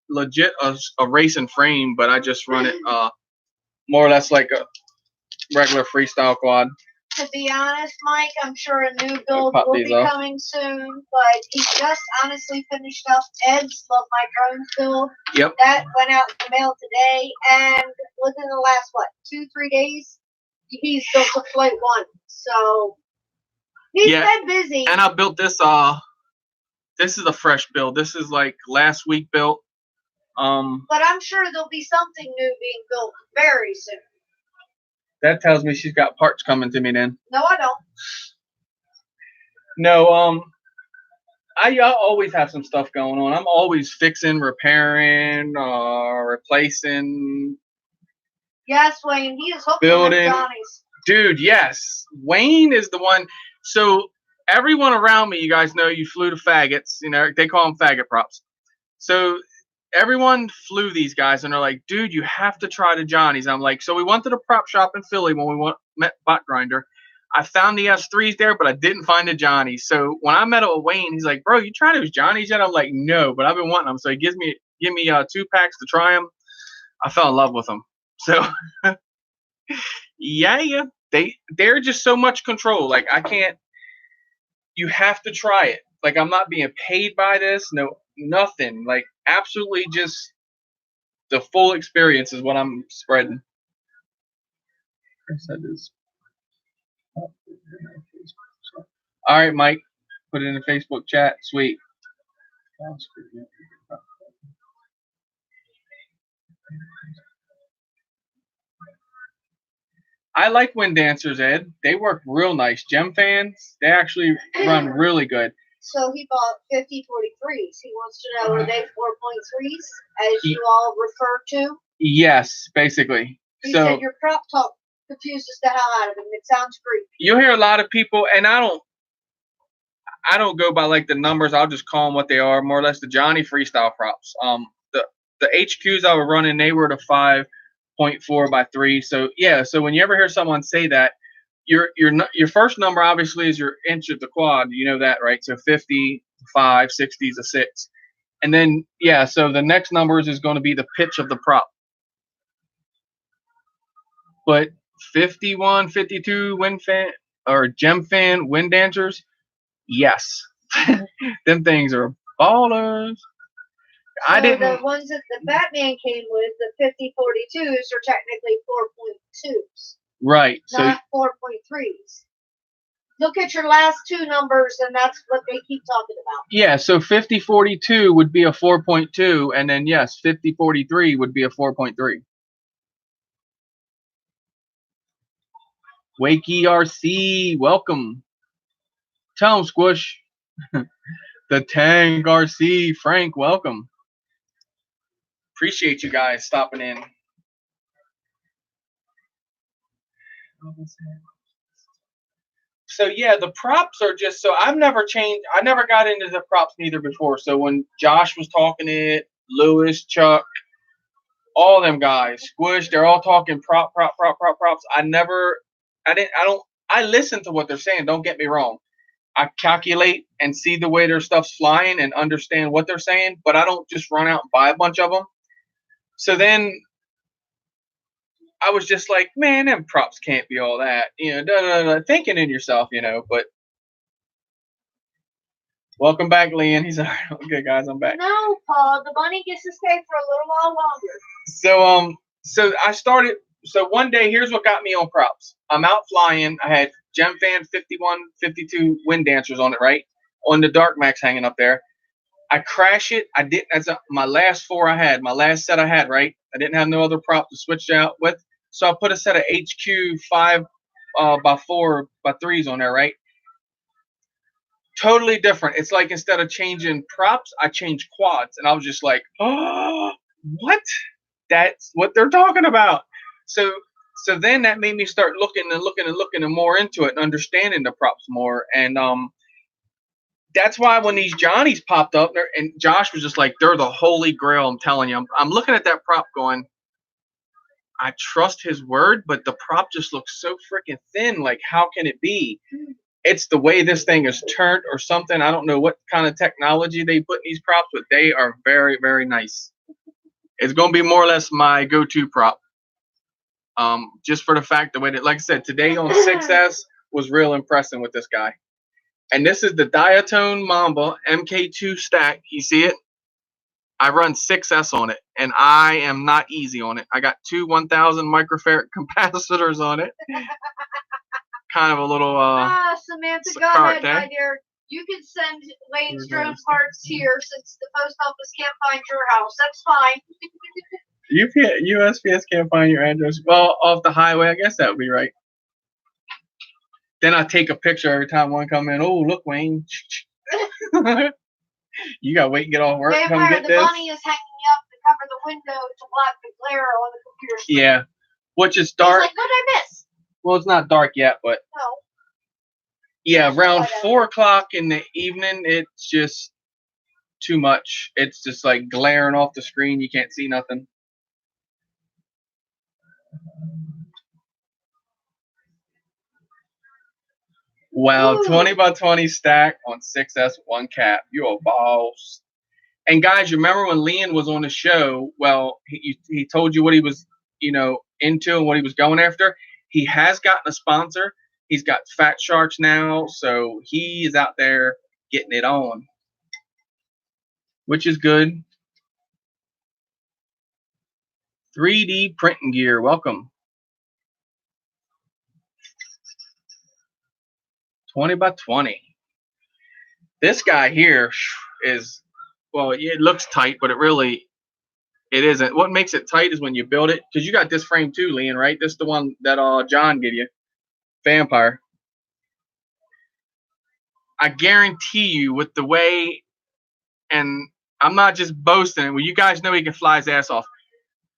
Speaker 1: legit a racing frame, but I just run it more or less like a regular freestyle quad.
Speaker 2: To be honest, Mike, I'm sure a new build will be coming soon, but he just honestly finished up Ed's Love My Drones build.
Speaker 1: Yep.
Speaker 2: That went out in the mail today, and within the last, 2-3 days, he's built a Flight 1. So he's been busy.
Speaker 1: And I built this, this is a fresh build. This is like last week built.
Speaker 2: But I'm sure there'll be something new being built very soon.
Speaker 1: That tells me she's got parts coming to me then.
Speaker 2: No, I don't.
Speaker 1: No, I always have some stuff going on. I'm always fixing, repairing, replacing.
Speaker 2: Yes, Wayne, he is hooking
Speaker 1: building.
Speaker 2: With Johnny's.
Speaker 1: Dude, yes. Wayne is the one. So everyone around me, you guys know you flew to faggots. They call them faggot props. So everyone flew these guys, and they're like, dude, you have to try the Johnnies. I'm like, so we went to the prop shop in Philly when we met Bot Grinder. I found the S3s there, but I didn't find the Johnnies. So when I met up with Wayne, he's like, bro, you tried those Johnnies yet? I'm like, no, but I've been wanting them. So he give me 2 packs to try them. I fell in love with them. So, yeah. they're just so much control. Like I can't. You have to try it. Like I'm not being paid by this. No, nothing. Like absolutely just the full experience is what I'm spreading. All right, Mike, put it in the Facebook chat. Sweet. I like Wind Dancers, Ed. They work real nice. Gem fans, they actually run really good.
Speaker 2: So he bought 5043s. He wants to know, are they 4.3s, as you all refer to?
Speaker 1: Yes, basically.
Speaker 2: He
Speaker 1: So
Speaker 2: said your prop talk confuses the hell out of him. It sounds creepy.
Speaker 1: you'll hear a lot of people, and I don't go by like the numbers. I'll just call them what they are, more or less the Johnny freestyle props. The HQs I was running, they were the 5.4 by 3. So yeah, so when you ever hear someone say that, your first number obviously is your inch of the quad. You know that, right? So 50, 5, 60 is a 6, and then yeah, so the next numbers is going to be the pitch of the prop. But 51, 52 wind fan or gem fan wind dancers, yes, them things are ballers.
Speaker 2: So
Speaker 1: I didn't.
Speaker 2: the ones that the Batman came with, the 5042s, are technically 4.2s,
Speaker 1: Right. So
Speaker 2: not 4.3s. Look at your last two numbers, and that's what they keep talking about.
Speaker 1: yeah, so 5042 would be a 4.2, and then yes, 5043 would be a 4.3. Wakey RC, welcome. Tell him, Squish. The Tank RC, Frank, welcome. Appreciate you guys stopping in. So yeah, the props are just so I've never changed. I never got into the props neither before. So when Josh was talking it, Lewis, Chuck, all them guys, Squish, they're all talking props. I listen to what they're saying. Don't get me wrong. I calculate and see the way their stuff's flying and understand what they're saying, but I don't just run out and buy a bunch of them. So then I was just like, man, them props can't be all that, thinking in yourself, but welcome back, Leon. He's all right. Okay, guys, I'm back.
Speaker 2: No, Paul, the bunny gets to stay for a little while longer.
Speaker 1: So I started. So one day, here's what got me on props. I'm out flying. I had Gem Fan 51, 52 wind dancers on it, right? On the Dark Max hanging up there. I crash it. I didn't. That's my last four I had. My last set I had, right? I didn't have no other prop to switch out with. So I put a set of HQ 5 by 4 by 3s on there, right? Totally different. It's like instead of changing props, I changed quads. And I was just like, oh, what? That's what they're talking about. So then that made me start looking and more into it and understanding the props more. And that's why when these Johnnies popped up and Josh was just like, they're the holy grail. I'm telling you, I'm looking at that prop going, I trust his word, but the prop just looks so freaking thin. Like, how can it be? It's the way this thing is turned or something. I don't know what kind of technology they put in these props, but they are very, very nice. It's going to be more or less my go-to prop. Just for the fact the way that, like I said, today on 6S was real impressive with this guy. And this is the Diatone Mamba MK2 stack. You see it? I run 6S on it, and I am not easy on it. I got two 1,000 microfarad capacitors on it. Kind of a little
Speaker 2: Samantha, go ahead, my dear. You can send Lane's drone parts here since the post office can't find your house. That's fine.
Speaker 1: USPS can't find your address. Well, off the highway, I guess that would be right. Then I take a picture every time one come in. Oh, look, Wayne. You gotta wait and get off work.
Speaker 2: Vampire,
Speaker 1: come get
Speaker 2: the
Speaker 1: this.
Speaker 2: bunny is hanging up to cover the window to block the glare on the computer screen.
Speaker 1: Yeah, which is dark.
Speaker 2: He's like, what did I miss?
Speaker 1: Well, it's not dark yet, but
Speaker 2: no.
Speaker 1: Yeah, around 4 o'clock in the evening, it's just too much. It's just like glaring off the screen. You can't see nothing. Wow,
Speaker 2: Ooh.
Speaker 1: 20 by 20 stack on 6S, one cap. You're a boss. And guys, you remember when Leon was on the show? Well, he told you what he was, into and what he was going after. He has gotten a sponsor. He's got Fat Sharks now, so he is out there getting it on, which is good. 3D printing gear, welcome. 20 by 20. This guy here is, well, it looks tight, but it isn't. What makes it tight is when you build it, because you got this frame too, Leon, right? This is the one that John gave you, Vampire. I guarantee you, with the way, and I'm not just boasting, well, you guys know he can fly his ass off.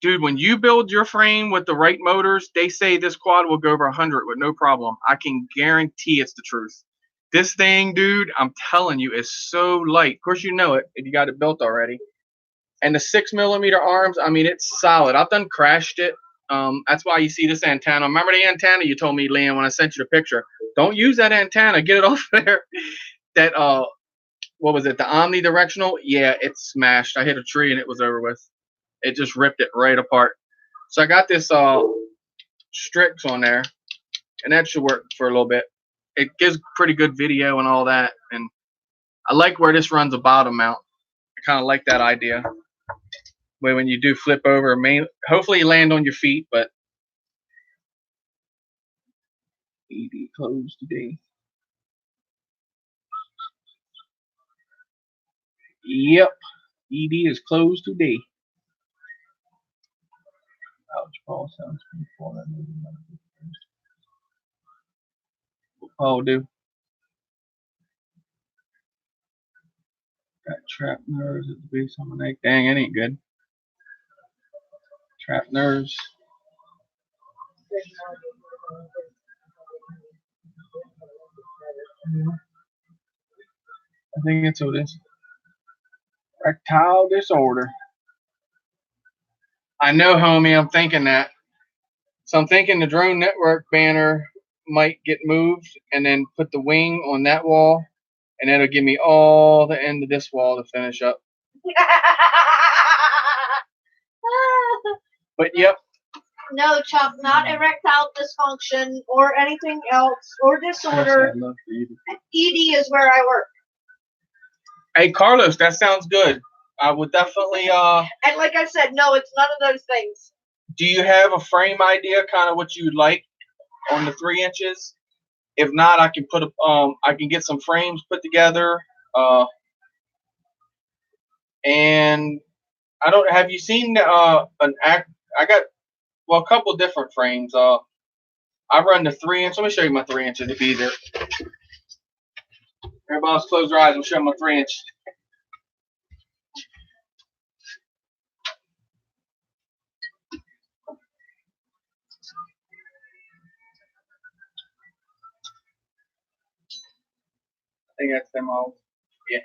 Speaker 1: Dude, when you build your frame with the right motors, they say this quad will go over 100 with no problem. I can guarantee it's the truth. This thing, dude, I'm telling you, is so light. Of course, you know it if you got it built already. And the 6mm arms, I mean, it's solid. I've done crashed it. That's why you see this antenna. Remember the antenna you told me, Liam, when I sent you the picture? Don't use that antenna. Get it off there. That, what was it, the omnidirectional? Yeah, it's smashed. I hit a tree and it was over with. It just ripped it right apart. So I got this Strix on there, and that should work for a little bit. It gives pretty good video and all that, and I like where this runs a bottom mount. I kind of like that idea. When you do flip over, hopefully you land on your feet, but ED closed today. Yep, ED is closed today. Ouch, Paul sounds painful. Oh, dude. Got trapped nerves at the base of my neck. Dang, that ain't good. Trapped nerves. I think it's what it is. Erectile disorder. I know, homie, I'm thinking that. So I'm thinking the Drone Network banner might get moved and then put the wing on that wall, and that'll give me all the end of this wall to finish up. But yep.
Speaker 2: No, Chuck, not erectile dysfunction or anything else or disorder. ED is where I work.
Speaker 1: Hey, Carlos, that sounds good. I would definitely
Speaker 2: And like I said, no, it's none of those things.
Speaker 1: Do you have a frame idea, kind of what you'd like on the 3 inches? If not, I can put I can get some frames put together. And I don't. Have you seen I got a couple different frames. I run the 3 inch. Let me show you my 3 inches. It'd be easier. Everybody else close their eyes. I'll show you my 3 inch. I think that's them all. Yeah.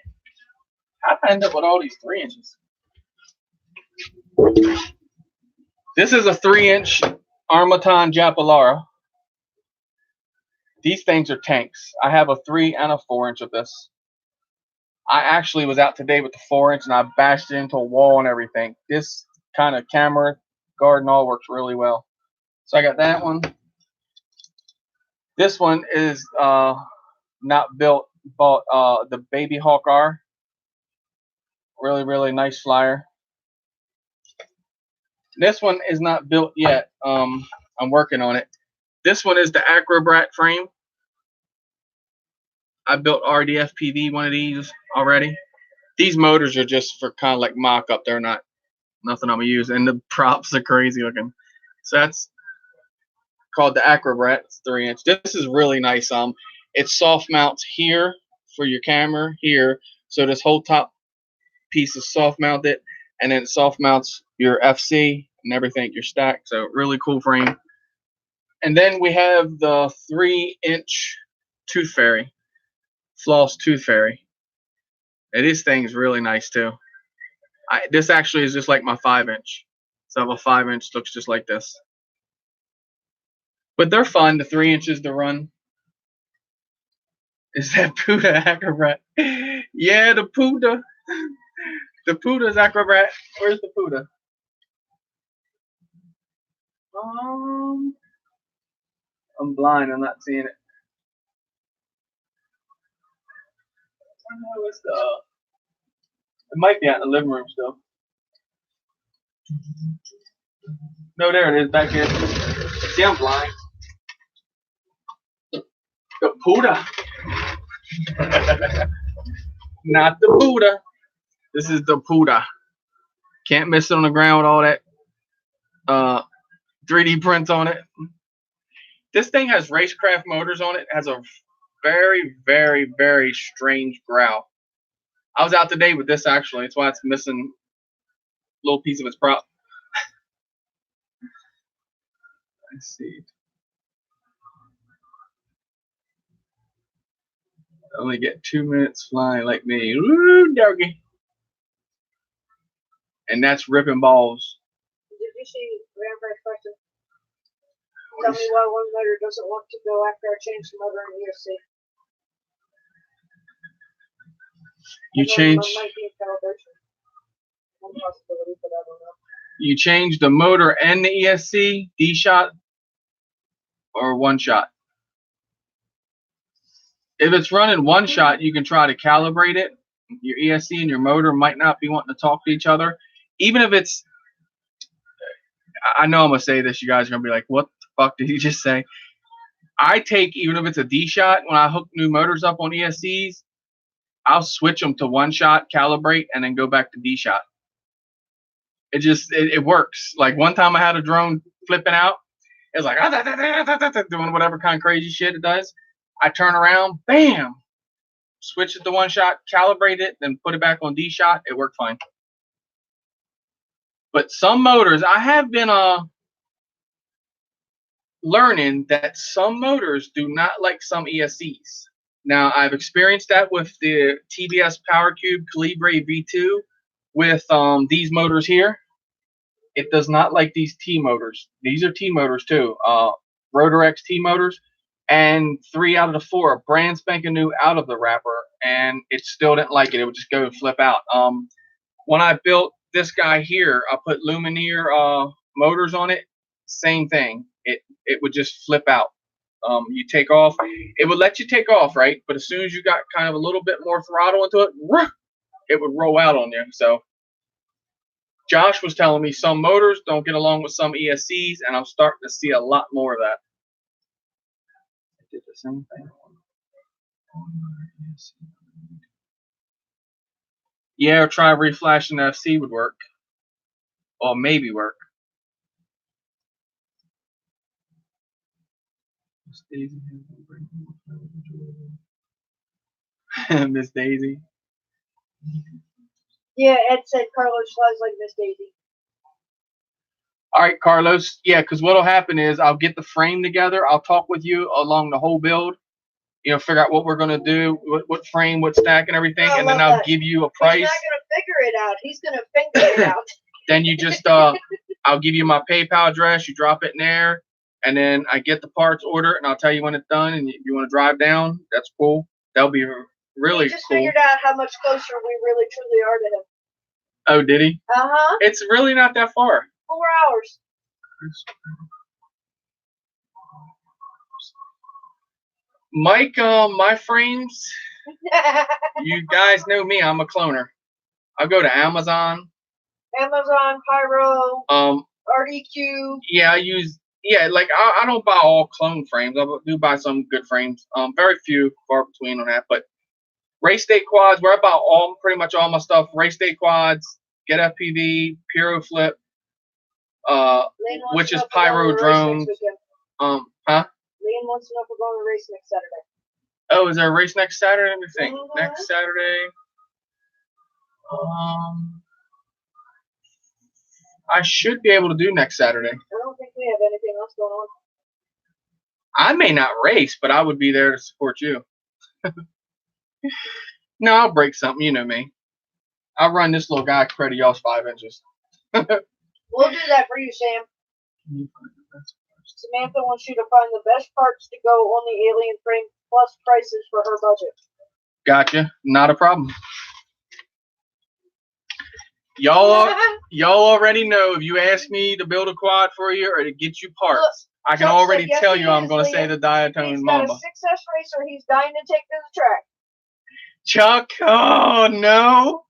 Speaker 1: How'd I end up with all these 3 inches? This is a 3 inch Armaton Japalaura. These things are tanks. I have a 3 and a 4 inch of this. I actually was out today with the 4 inch and I bashed it into a wall and everything. This kind of camera guard and all works really well. So I got that one. This one is not built, bought the Baby Hawk R. Really, really nice flyer. This one is not built yet. I'm working on it. This one is the Acrobrat frame. I built RDFPV one of these already. These motors are just for kind of like mock-up. They're not nothing I'm gonna use, and the props are crazy looking. So that's called the Acrobrat. It's 3 inch. This is really nice. It soft mounts here for your camera here. So this whole top piece is soft mounted, and then it soft mounts your FC and everything, your stack. So really cool frame. And then we have the 3 inch Tooth Fairy, Floss Tooth Fairy. And this thing's really nice too. This actually is just like my 5 inch. So I have a 5 inch, looks just like this. But they're fun, the 3 inches to run. Is that Puda Acrobrat? Yeah, the Puda. The Puda's Acrobrat. Where's the Puda? I'm blind. I'm not seeing it. Oh, it's, it might be out in the living room still. No, there it is back here. See, I'm blind. The Buddha. Not the Buddha. This is the Buddha. Can't miss it on the ground with all that 3D prints on it. This thing has racecraft motors on it. It has a very, very, very strange growl. I was out today with this actually. That's why it's missing a little piece of its prop. Let's see. I only get 2 minutes flying like me. Woo, doggy. And that's ripping balls.
Speaker 2: Did you see Rampart's question? Tell me why one motor doesn't want to go after I change the motor in ESC.
Speaker 1: You change.
Speaker 2: Might be a calibration. One possibility, but I don't know.
Speaker 1: You change the motor and the ESC, D shot, or one shot. If it's running one shot, you can try to calibrate it. Your ESC and your motor might not be wanting to talk to each other. Even if it's, I know I'm going to say this, you guys are going to be like, what the fuck did he just say? I take, even if it's a D shot, when I hook new motors up on ESCs, I'll switch them to one shot, calibrate, and then go back to D shot. It just, it works. Like one time I had a drone flipping out. It was like, doing whatever kind of crazy shit it does. I turn around, bam, switch it to one shot, calibrate it, then put it back on D shot. It worked fine. But some motors, I have been learning that some motors do not like some ESCs. Now, I've experienced that with the TBS PowerCube Calibre V2 with these motors here. It does not like these T motors. These are T motors too, Rotorex T motors. And 3 out of the 4 are brand spanking new out of the wrapper, and it still didn't like it. It would just go and flip out. When I built this guy here, I put Lumineer motors on it. Same thing. It would just flip out. You take off. It would let you take off, right? But as soon as you got kind of a little bit more throttle into it, it would roll out on you. So Josh was telling me some motors don't get along with some ESCs, and I'm starting to see a lot more of that. Did the same thing. Yeah, try reflashing the FC would work. Or maybe work. Miss Daisy.
Speaker 2: Yeah, Ed said Carlos flies like Miss Daisy.
Speaker 1: All right, Carlos. Yeah, because what'll happen is I'll get the frame together. I'll talk with you along the whole build. You know, figure out what we're gonna do, what frame, what stack, and everything, and then I'll give you a price.
Speaker 2: He's not gonna figure it out. He's gonna finger it out.
Speaker 1: Then you just, I'll give you my PayPal address. You drop it in there, and then I get the parts order, and I'll tell you when it's done. And if you want to drive down, that's cool. That'll be really
Speaker 2: He just
Speaker 1: cool.
Speaker 2: figured out how much closer we really truly are to him.
Speaker 1: Oh, did he?
Speaker 2: Uh-huh.
Speaker 1: It's really not that far.
Speaker 2: 4 hours.
Speaker 1: Mike, my frames, you guys know me. I'm a cloner. I'll go to Amazon.
Speaker 2: Amazon, Pyro, RDQ.
Speaker 1: Yeah, I use. Yeah, like I don't buy all clone frames. I do buy some good frames. Very few, far between on that. But race day quads, where I buy pretty much all my stuff. Race day quads, Get FPV, Pyro Flip, which is Pyro drones. Huh?
Speaker 2: Leon wants to know if we're going to race next Saturday.
Speaker 1: Oh, is there a race next Saturday? Let me think.
Speaker 2: Mm-hmm.
Speaker 1: Next Saturday. I should be able to do next Saturday.
Speaker 2: I don't think we have anything else going on.
Speaker 1: I may not race, but I would be there to support you. No, I'll break something. You know me. I'll run this little guy credit y'all's 5 inches.
Speaker 2: We'll do that for you, Sam. Samantha wants you to find the best parts to go on the alien frame plus prices for her budget.
Speaker 1: Gotcha. Not a problem. Y'all already know if you ask me to build a quad for you or to get you parts, I can
Speaker 2: Chuck
Speaker 1: already
Speaker 2: said, yes,
Speaker 1: tell
Speaker 2: he
Speaker 1: you I'm
Speaker 2: is,
Speaker 1: going to say
Speaker 2: Liam.
Speaker 1: the Diatone
Speaker 2: He's got a
Speaker 1: Mamba.
Speaker 2: 6S racer he's dying to take to the track.
Speaker 1: Chuck, oh no.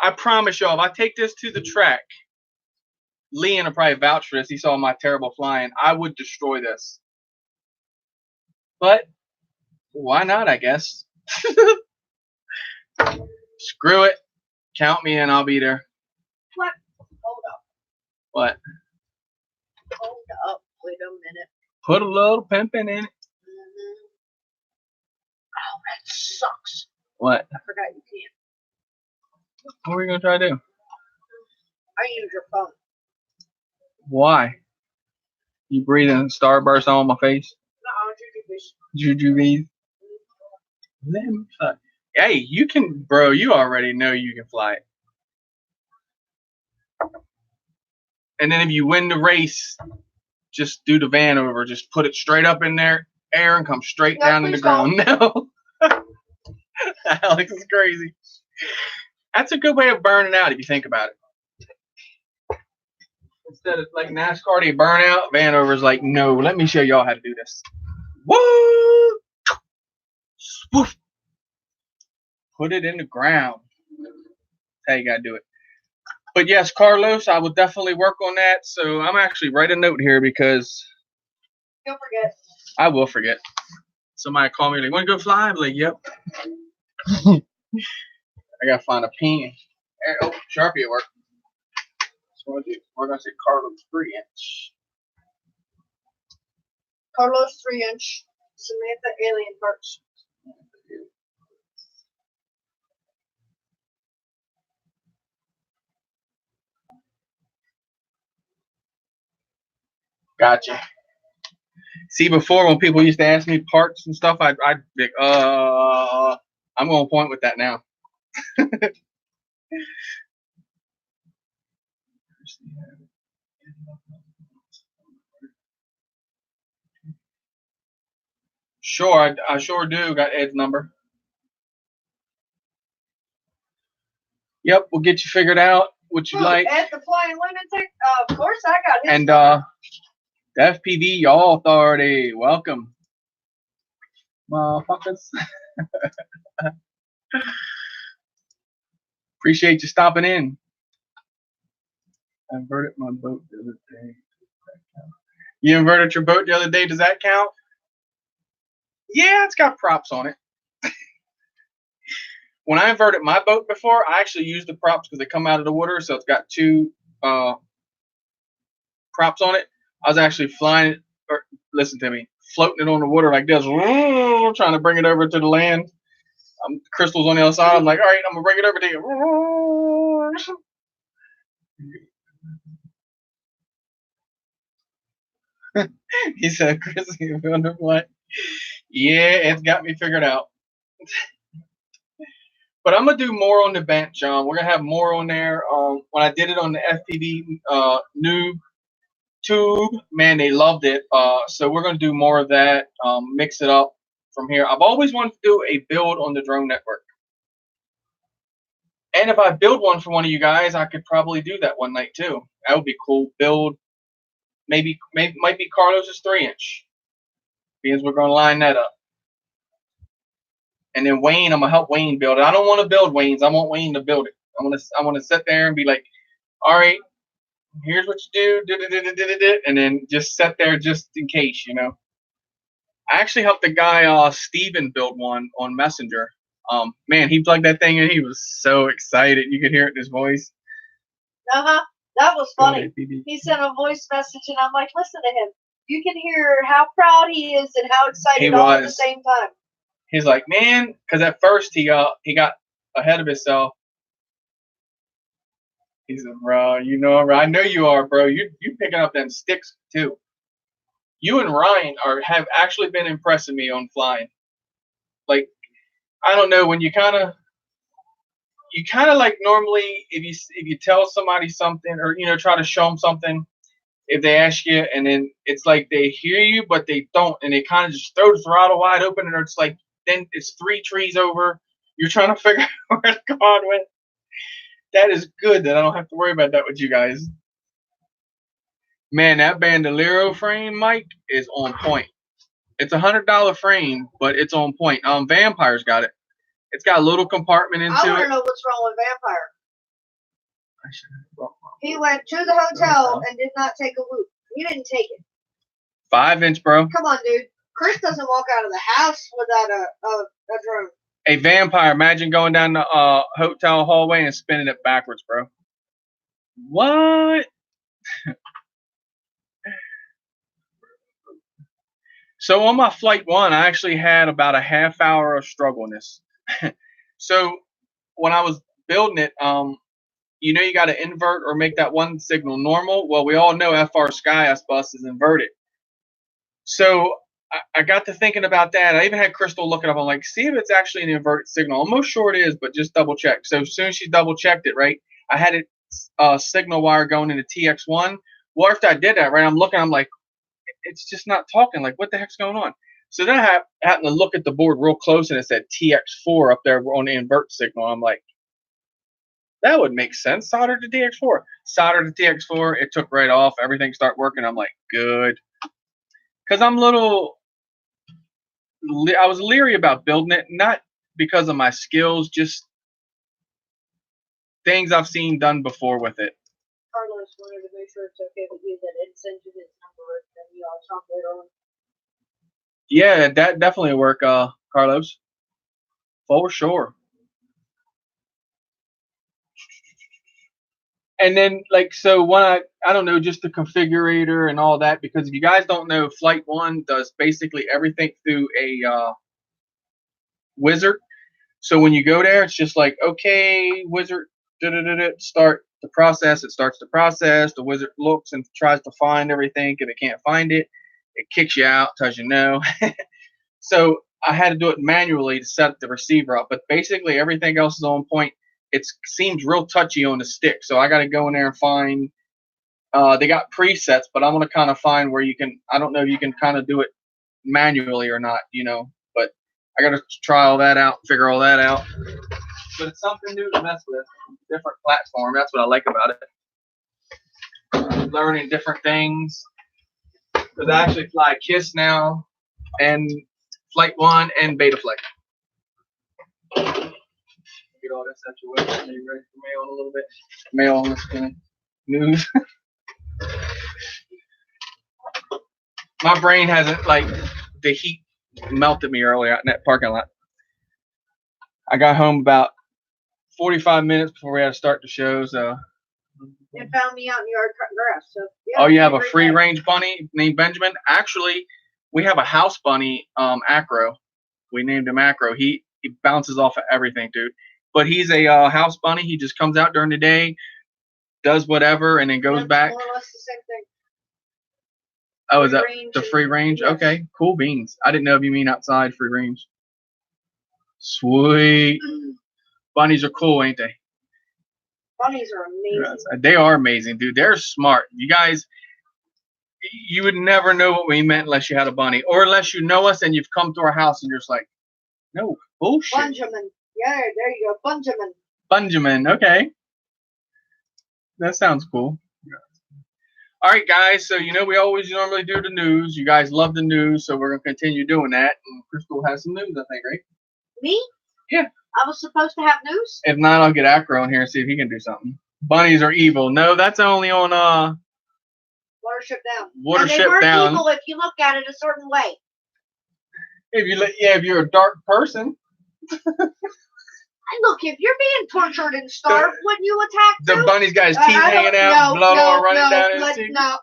Speaker 1: I promise y'all, if I take this to the track, Leon will probably vouch for this. He saw my terrible flying. I would destroy this. But why not, I guess. Screw it. Count me in. I'll be there.
Speaker 2: What? Hold up.
Speaker 1: What?
Speaker 2: Hold up. Wait a minute.
Speaker 1: Put a little pimping in it.
Speaker 2: Oh, that sucks.
Speaker 1: What?
Speaker 2: I forgot you can't.
Speaker 1: What are we going to try to do?
Speaker 2: I use your phone.
Speaker 1: Why? You breathing starburst on my face?
Speaker 2: No,
Speaker 1: Jujubes. Hey, you can, bro, you already know you can fly it. And then if you win the race, just do the van over. Just put it straight up in there, air, and come straight down in the ground. No. Alex is crazy. That's a good way of burning out if you think about it. Instead of like NASCAR, they burn out. Vanover's like, no, let me show y'all how to do this. Woo! Swoof. Put it in the ground. That's how you gotta do it. But yes, Carlos, I will definitely work on that. So I'm actually write a note here because
Speaker 2: Don't forget.
Speaker 1: I will forget. Somebody call me like, want to go fly? I'm like, yep. I gotta find a pen. Oh, Sharpie at work. So we're gonna say Carlos 3-inch.
Speaker 2: Carlos 3-inch. Samantha alien parts.
Speaker 1: Gotcha. See, before when people used to ask me parts and stuff, I'd be like, I'm gonna point with that now. Sure, I sure do. Got Ed's number. Yep, we'll get you figured out what you like.
Speaker 2: Ed the Flying Lunatic? Of course I got his
Speaker 1: And
Speaker 2: number.
Speaker 1: the FPV Y'all Authority, welcome. Motherfuckers. Appreciate you stopping in. I inverted my boat the other day. You inverted your boat the other day, does that count? Yeah, it's got props on it. When I inverted my boat before, I actually used the props because they come out of the water, so it's got two props on it. I was actually flying it, or listen to me, floating it on the water like this, trying to bring it over to the land. Crystal's on the other side. I'm like, all right, I'm gonna bring it over to you. He said, Chris, you wonder what? Yeah, it's got me figured out. But I'm gonna do more on the bench, John. We're gonna have more on there. When I did it on the FPV noob tube, man, they loved it. So we're gonna do more of that. Mix it up from here. I've always wanted to do a build on the drone network. And if I build one for one of you guys, I could probably do that one night too. That would be cool. Build, maybe might be Carlos's 3-inch, because we're gonna line that up. And then Wayne, I'm gonna help Wayne build it. I don't want to build Wayne's. I want Wayne to build it. I want to sit there and be like, all right, here's what you do, and then just sit there just in case, you know. I actually helped the guy Steven build one on Messenger. Man, he plugged that thing in. He was so excited. You could hear it in his voice.
Speaker 2: That was funny. He sent a voice message, and I'm like, listen to him. You can hear how proud he is and how excited all at the same time.
Speaker 1: He's like, man, because at first he got ahead of himself. He said, bro, you know, I know you are, bro. You picking up them sticks too. You and Ryan have actually been impressing me on flying. Like, I don't know, when you kind of like normally if you tell somebody something, or you know, try to show them something, if they ask you, and then it's like they hear you but they don't, and they kind of just throw the throttle wide open, and it's like then it's 3 trees over. You're trying to figure out where the car went. That is good that I don't have to worry about that with you guys. Man, that Bandolero frame, Mike, is on point. It's $100 frame, but it's on point. Vampire's got it. It's got a little compartment into
Speaker 2: I want to
Speaker 1: it.
Speaker 2: know what's wrong with Vampire. He went to the hotel and did not take a whoop. He didn't take it.
Speaker 1: 5-inch, bro.
Speaker 2: Come on, dude. Chris doesn't walk out of the house without a drone.
Speaker 1: A Vampire. Imagine going down the hotel hallway and spinning it backwards, bro. What? So on my flight 1, I actually had about a half hour of struggleness. So when I was building it, you know you got to invert or make that one signal normal. Well, we all know FR SkyS bus is inverted. So I got to thinking about that. I even had Crystal look it up. I'm like, see if it's actually an inverted signal. I'm almost sure it is, but just double check. So as soon as she double checked it, right, I had it signal wire going into TX1. Well, after I did that, right, I'm looking, I'm like, it's just not talking. Like, what the heck's going on? So then I happened to look at the board real close, and it said TX4 up there on the invert signal. I'm like, that would make sense. Solder to TX4. Solder to TX4. It took right off. Everything started working. I'm like, good. Because I was leery about building it, not because of my skills, just things I've seen done before with it.
Speaker 2: Carlos wanted to make sure it's okay with you that it sends you his number and you all talk later on.
Speaker 1: Yeah, that definitely work, Carlos. For sure. And then, like, so when I don't know, just the configurator and all that, because if you guys don't know, Flight 1 does basically everything through a wizard. So when you go there, it's just like, okay, wizard, start the process. It starts the process. The wizard looks and tries to find everything. If it can't find it, it kicks you out, tells you no. So I had to do it manually to set the receiver up. But basically, everything else is on point. It seems real touchy on the stick. So I got to go in there and find. They got presets, but I'm going to kind of find where you can. I don't know if you can kind of do it manually or not, you know. But I got to try all that out, figure all that out. But it's something new to mess with. Different platform. That's what I like about it. Learning different things. Because I actually fly KISS now, and Flight 1 and Betaflight. Get all this out your way. Are you ready for mail in a little bit? Mail on this kind of news. My brain hasn't, like, the heat melted me earlier out in that parking lot. I got home about 45 minutes before we had to start the show, so.
Speaker 2: It found me out in the yard cutting grass. So, yeah,
Speaker 1: Oh, you have a free range bunny named Benjamin? Actually, we have a house bunny, Acro. We named him Acro. He bounces off of everything, dude. But he's a house bunny. He just comes out during the day, does whatever, and then goes back.
Speaker 2: More or less the same thing.
Speaker 1: Oh, is that the free range? Yes. Okay, cool beans. I didn't know if you mean outside free range. Sweet. Bunnies are cool, ain't they?
Speaker 2: Bunnies are amazing.
Speaker 1: Yes, they are amazing, dude. They're smart. You guys, you would never know what we meant unless you had a bunny, or unless you know us and you've come to our house and you're just like, no, bullshit.
Speaker 2: Benjamin. Yeah, there you go. Benjamin.
Speaker 1: Benjamin. Okay. That sounds cool. All right, guys. So, you know, we always normally do the news. You guys love the news, so we're going to continue doing that. And Crystal has some news, I think, right?
Speaker 2: Me?
Speaker 1: Yeah.
Speaker 2: I was supposed to have news?
Speaker 1: If not, I'll get Acro in here and see if he can do something. Bunnies are evil. No, that's only on
Speaker 2: Watership Down.
Speaker 1: Watership Down.
Speaker 2: Evil if you look at it a certain way.
Speaker 1: If you're a dark person.
Speaker 2: Look, if you're being tortured and starved, wouldn't you attack
Speaker 1: the
Speaker 2: too?
Speaker 1: bunny's got his teeth hanging out, blood all running down his teeth.
Speaker 2: No.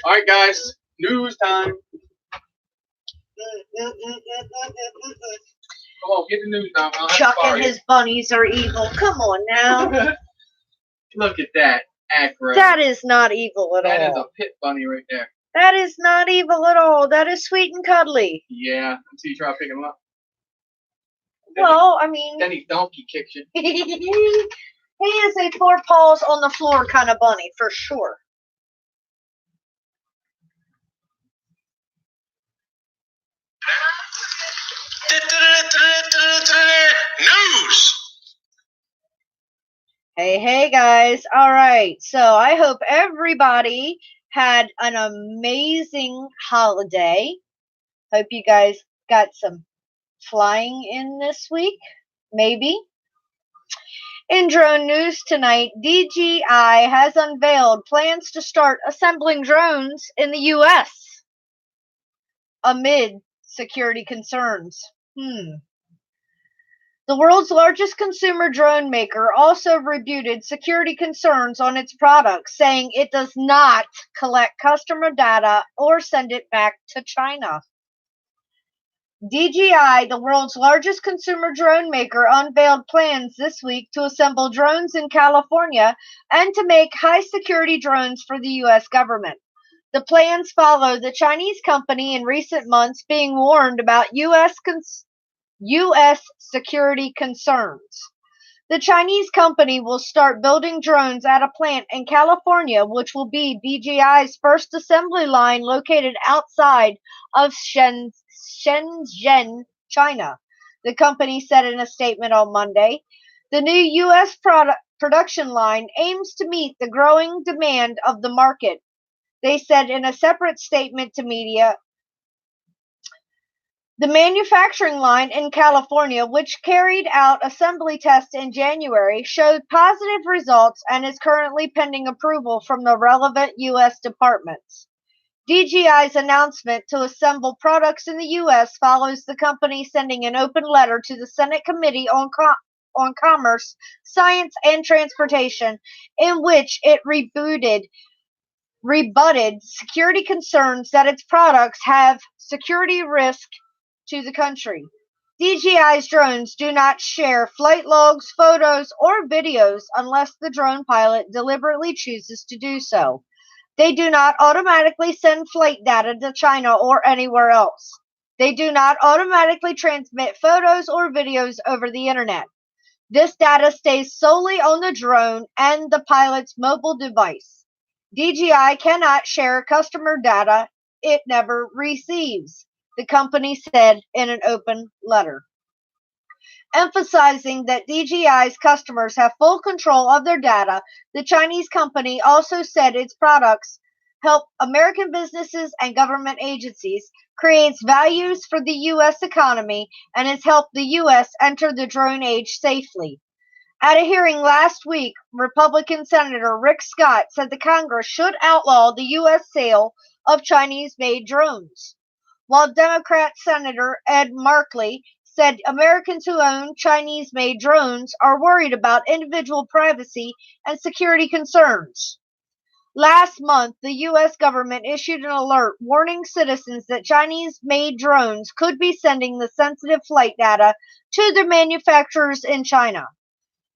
Speaker 1: All right, guys, news time. Come on, get the news down.
Speaker 2: Chuck and his bunnies are evil. Come on now.
Speaker 1: Look at that, Acro.
Speaker 2: That is not evil at all.
Speaker 1: That is a pit bunny right there.
Speaker 2: That is not evil at all. That is sweet and cuddly.
Speaker 1: Yeah, until you try to pick him up.
Speaker 2: Well, I mean.
Speaker 1: Then he donkey kicks you.
Speaker 2: He is a four paws on the floor kind of bunny, for sure.
Speaker 4: News.
Speaker 2: Hey guys. All right. So I hope everybody had an amazing holiday. Hope you guys got some flying in this week. Maybe. In drone news tonight, DJI has unveiled plans to start assembling drones in the US amid security concerns. The world's largest consumer drone maker also rebutted security concerns on its products, saying it does not collect customer data or send it back to China. DJI, the world's largest consumer drone maker, unveiled plans this week to assemble drones in California and to make high-security drones for the U.S. government. The plans follow the Chinese company in recent months being warned about U.S. security concerns. The Chinese company will start building drones at a plant in California, which will be DJI's first assembly line located outside of Shenzhen, China. The company said in a statement on Monday. The new U.S. production line aims to meet the growing demand of the market. They said in a separate statement to media. The manufacturing line in California, which carried out assembly tests in January, showed positive results and is currently pending approval from the relevant U.S. departments. DJI's announcement to assemble products in the U.S. follows the company sending an open letter to the Senate Committee on Commerce, Science, and Transportation, in which it rebutted security concerns that its products have security risk to the country. DJI's drones do not share flight logs, photos, or videos unless the drone pilot deliberately chooses to do so. They do not automatically send flight data to China or anywhere else. They do not automatically transmit photos or videos over the internet. This data stays solely on the drone and the pilot's mobile device. DJI cannot share customer data it never receives, the company said in an open letter. Emphasizing that DJI's customers have full control of their data, the Chinese company also said its products help American businesses and government agencies, creates values for the U.S. economy, and has helped the U.S. enter the drone age safely. At a hearing last week, Republican Senator Rick Scott said the Congress should outlaw the U.S. sale of Chinese-made drones, while Democrat Senator Ed Markey said Americans who own Chinese-made drones are worried about individual privacy and security concerns. Last month, the U.S. government issued an alert warning citizens that Chinese-made drones could be sending the sensitive flight data to their manufacturers in China.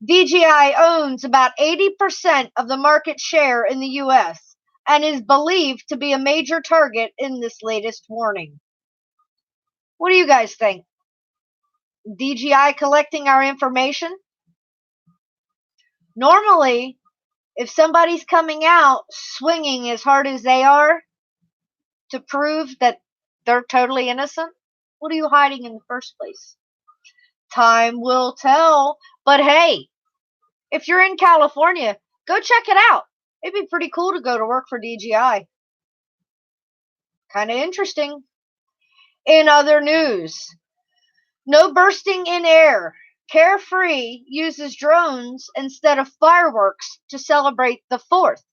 Speaker 2: DJI owns about 80% of the market share in the U.S. and is believed to be a major target in this latest warning. What do you guys think? DJI collecting our information? Normally, if somebody's coming out swinging as hard as they are to prove that they're totally innocent, what are you hiding in the first place? Time will tell. But hey, if you're in California, go check it out. It'd be pretty cool to go to work for DJI. Kind of interesting. In other news, no bursting in air. Carefree uses drones instead of fireworks to celebrate the 4th.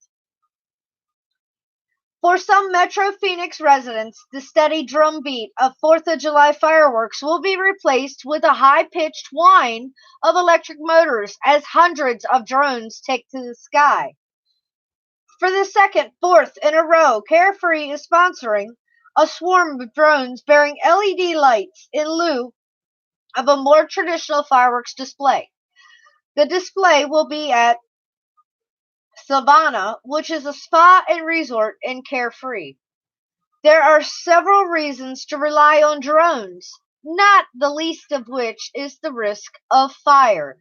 Speaker 2: For some Metro Phoenix residents, the steady drumbeat of 4th of July fireworks will be replaced with a high-pitched whine of electric motors as hundreds of drones take to the sky. For the second 4th in a row, Carefree is sponsoring a swarm of drones bearing LED lights in lieu of a more traditional fireworks display. The display will be at Savannah, which is a spa and resort in Carefree. There are several reasons to rely on drones, not the least of which is the risk of fire.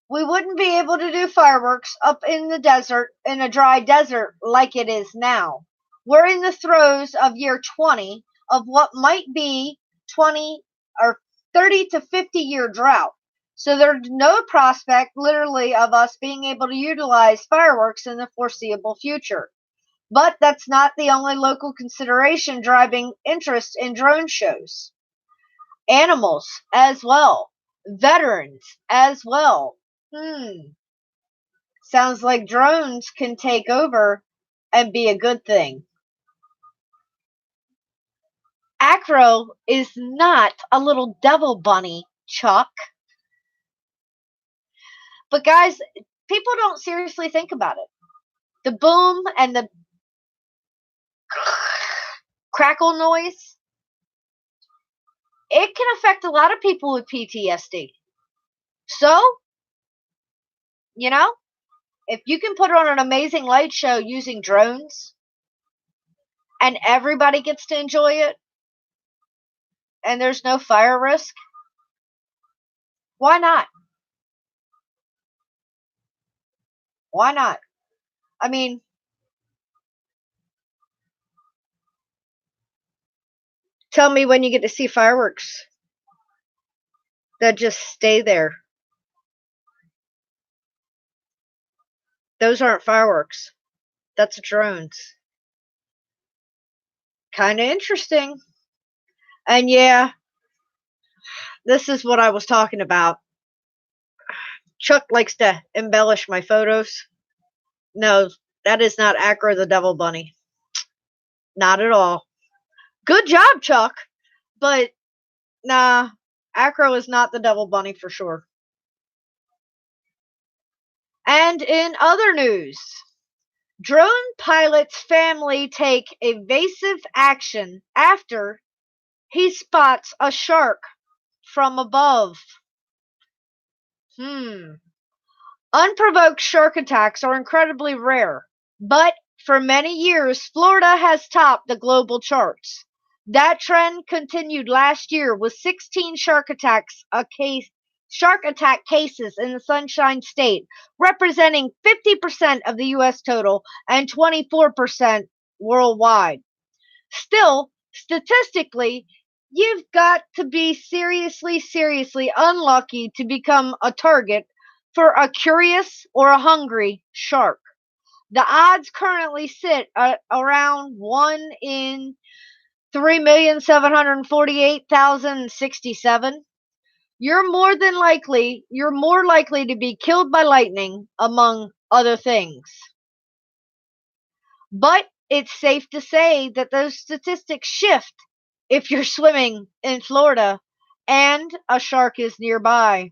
Speaker 2: We wouldn't be able to do fireworks up in the desert, in a dry desert like it is now. We're in the throes of year 20 of what might be 20 or 30 to 50 year drought. So there's no prospect, literally, of us being able to utilize fireworks in the foreseeable future. But that's not the only local consideration driving interest in drone shows. Animals as well. Veterans as well. Sounds like drones can take over and be a good thing. Acro is not a little devil bunny, Chuck. But guys, people don't seriously think about it. The boom and the crackle noise, it can affect a lot of people with PTSD. So, if you can put on an amazing light show using drones and everybody gets to enjoy it and there's no fire risk, why not? Why not? I mean, tell me when you get to see fireworks that just stay there. Those aren't fireworks. That's drones. Kind of interesting. And yeah, this is what I was talking about. Chuck likes to embellish my photos. No, that is not Acro the Devil Bunny. Not at all. Good job, Chuck. But nah, Acro is not the Devil Bunny for sure. And in other news, drone pilot's family take evasive action after he spots a shark from above. Unprovoked shark attacks are incredibly rare, but for many years, Florida has topped the global charts. That trend continued last year with 16 shark attack cases in the Sunshine State, representing 50% of the U.S. total and 24% worldwide. Still, statistically, you've got to be seriously unlucky to become a target for a curious or a hungry shark. The odds currently sit at around 1 in 3,748,067. You're more likely to be killed by lightning, among other things. But it's safe to say that those statistics shift if you're swimming in Florida and a shark is nearby.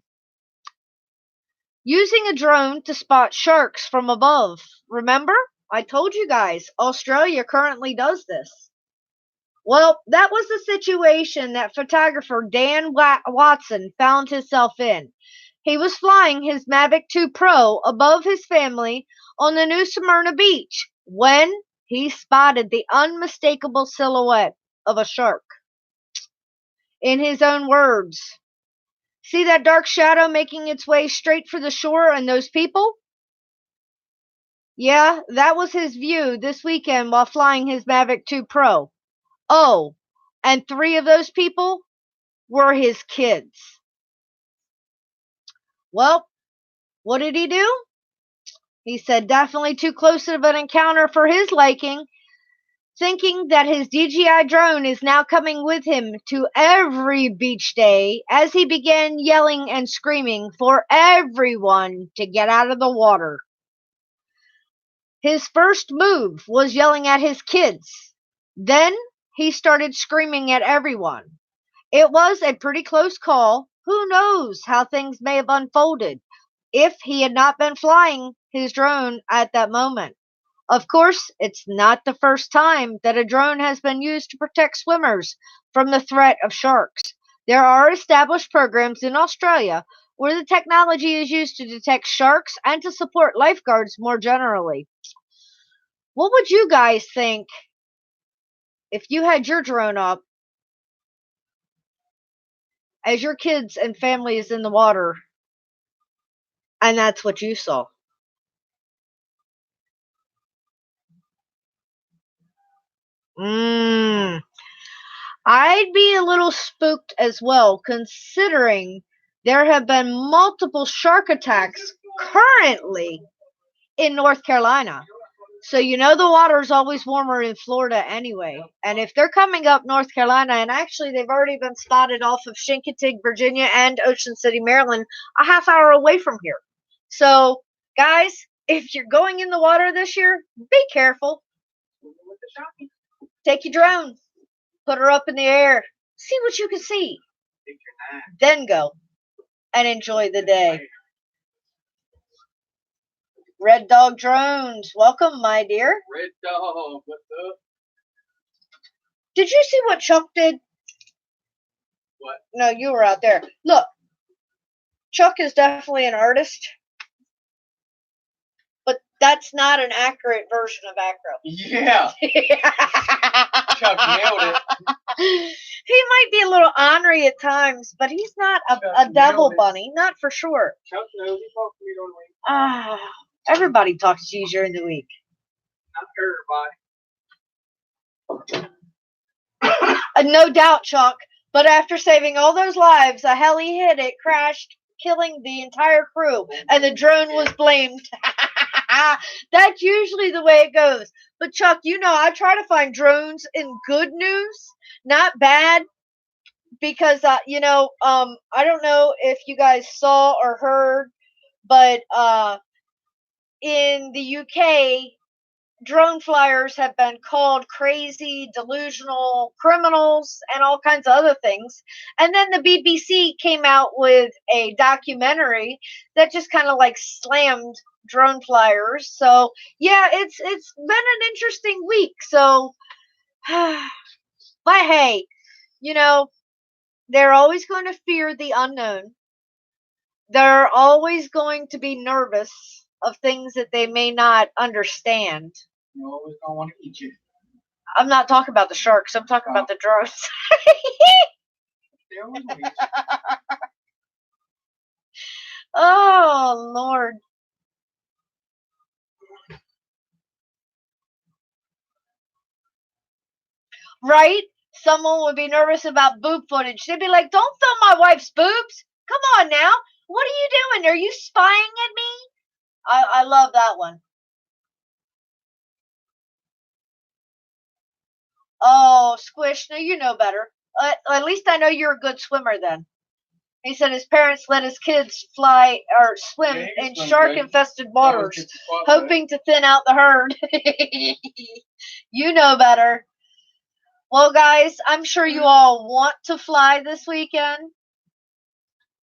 Speaker 2: Using a drone to spot sharks from above. Remember? I told you guys, Australia currently does this. Well, that was the situation that photographer Dan Watson found himself in. He was flying his Mavic 2 Pro above his family on the New Smyrna beach when he spotted the unmistakable silhouette of a shark. In his own words, "See that dark shadow making its way straight for the shore and those people?" Yeah, that was his view this weekend while flying his Mavic 2 Pro. Oh, and 3 of those people were his kids. Well, what did he do? He said definitely too close of an encounter for his liking, thinking that his DJI drone is now coming with him to every beach day as he began yelling and screaming for everyone to get out of the water. His first move was yelling at his kids. Then he started screaming at everyone. It was a pretty close call. Who knows how things may have unfolded if he had not been flying his drone at that moment. Of course, it's not the first time that a drone has been used to protect swimmers from the threat of sharks. There are established programs in Australia where the technology is used to detect sharks and to support lifeguards more generally. What would you guys think if you had your drone up as your kids and family is in the water and that's what you saw? I'd be a little spooked as well, considering there have been multiple shark attacks currently in North Carolina. So you know the water is always warmer in Florida anyway. And if they're coming up North Carolina, and actually they've already been spotted off of Chincoteague, Virginia, and Ocean City, Maryland, a half hour away from here. So, guys, if you're going in the water this year, be careful. Take your drone, put her up in the air, see what you can see, then go and enjoy the day. Red Dog Drones, welcome, my dear.
Speaker 1: Red Dog, what's up?
Speaker 2: Did you see what Chuck did?
Speaker 1: What?
Speaker 2: No, you were out there. Look, Chuck is definitely an artist, but that's not an accurate version of Acro.
Speaker 1: Yeah. Chuck nailed it.
Speaker 2: He might be a little ornery at times, but he's not a devil bunny, not for sure.
Speaker 1: Chuck knows he talks to me during the week.
Speaker 2: Everybody talks to you during the week.
Speaker 1: Not everybody.
Speaker 2: No doubt, Chuck. But after saving all those lives, a heli hit it, crashed, killing the entire crew, and the drone was blamed. That's usually the way it goes. But Chuck, you know, I try to find drones in good news, not bad, because I don't know if you guys saw or heard, but in the UK, drone flyers have been called crazy, delusional criminals, and all kinds of other things. And then the BBC came out with a documentary that just kind of like slammed drone flyers. So yeah, it's been an interesting week. So, but hey, you know, they're always going to fear the unknown. They're always going to be nervous of things that they may not understand.
Speaker 1: You always don't want to eat you.
Speaker 2: I'm not talking about the sharks. I'm talking about the drones.
Speaker 1: They always want to eat you.
Speaker 2: Oh, Lord. Right? Someone would be nervous about boob footage. They'd be like, don't film my wife's boobs. Come on now. What are you doing? Are you spying at me? I love that one. Oh, Squish, no, you know better. At least I know you're a good swimmer then. He said his parents let his kids fly or swim in shark-infested waters, hoping to thin out the herd. You know better. Well, guys, I'm sure you all want to fly this weekend.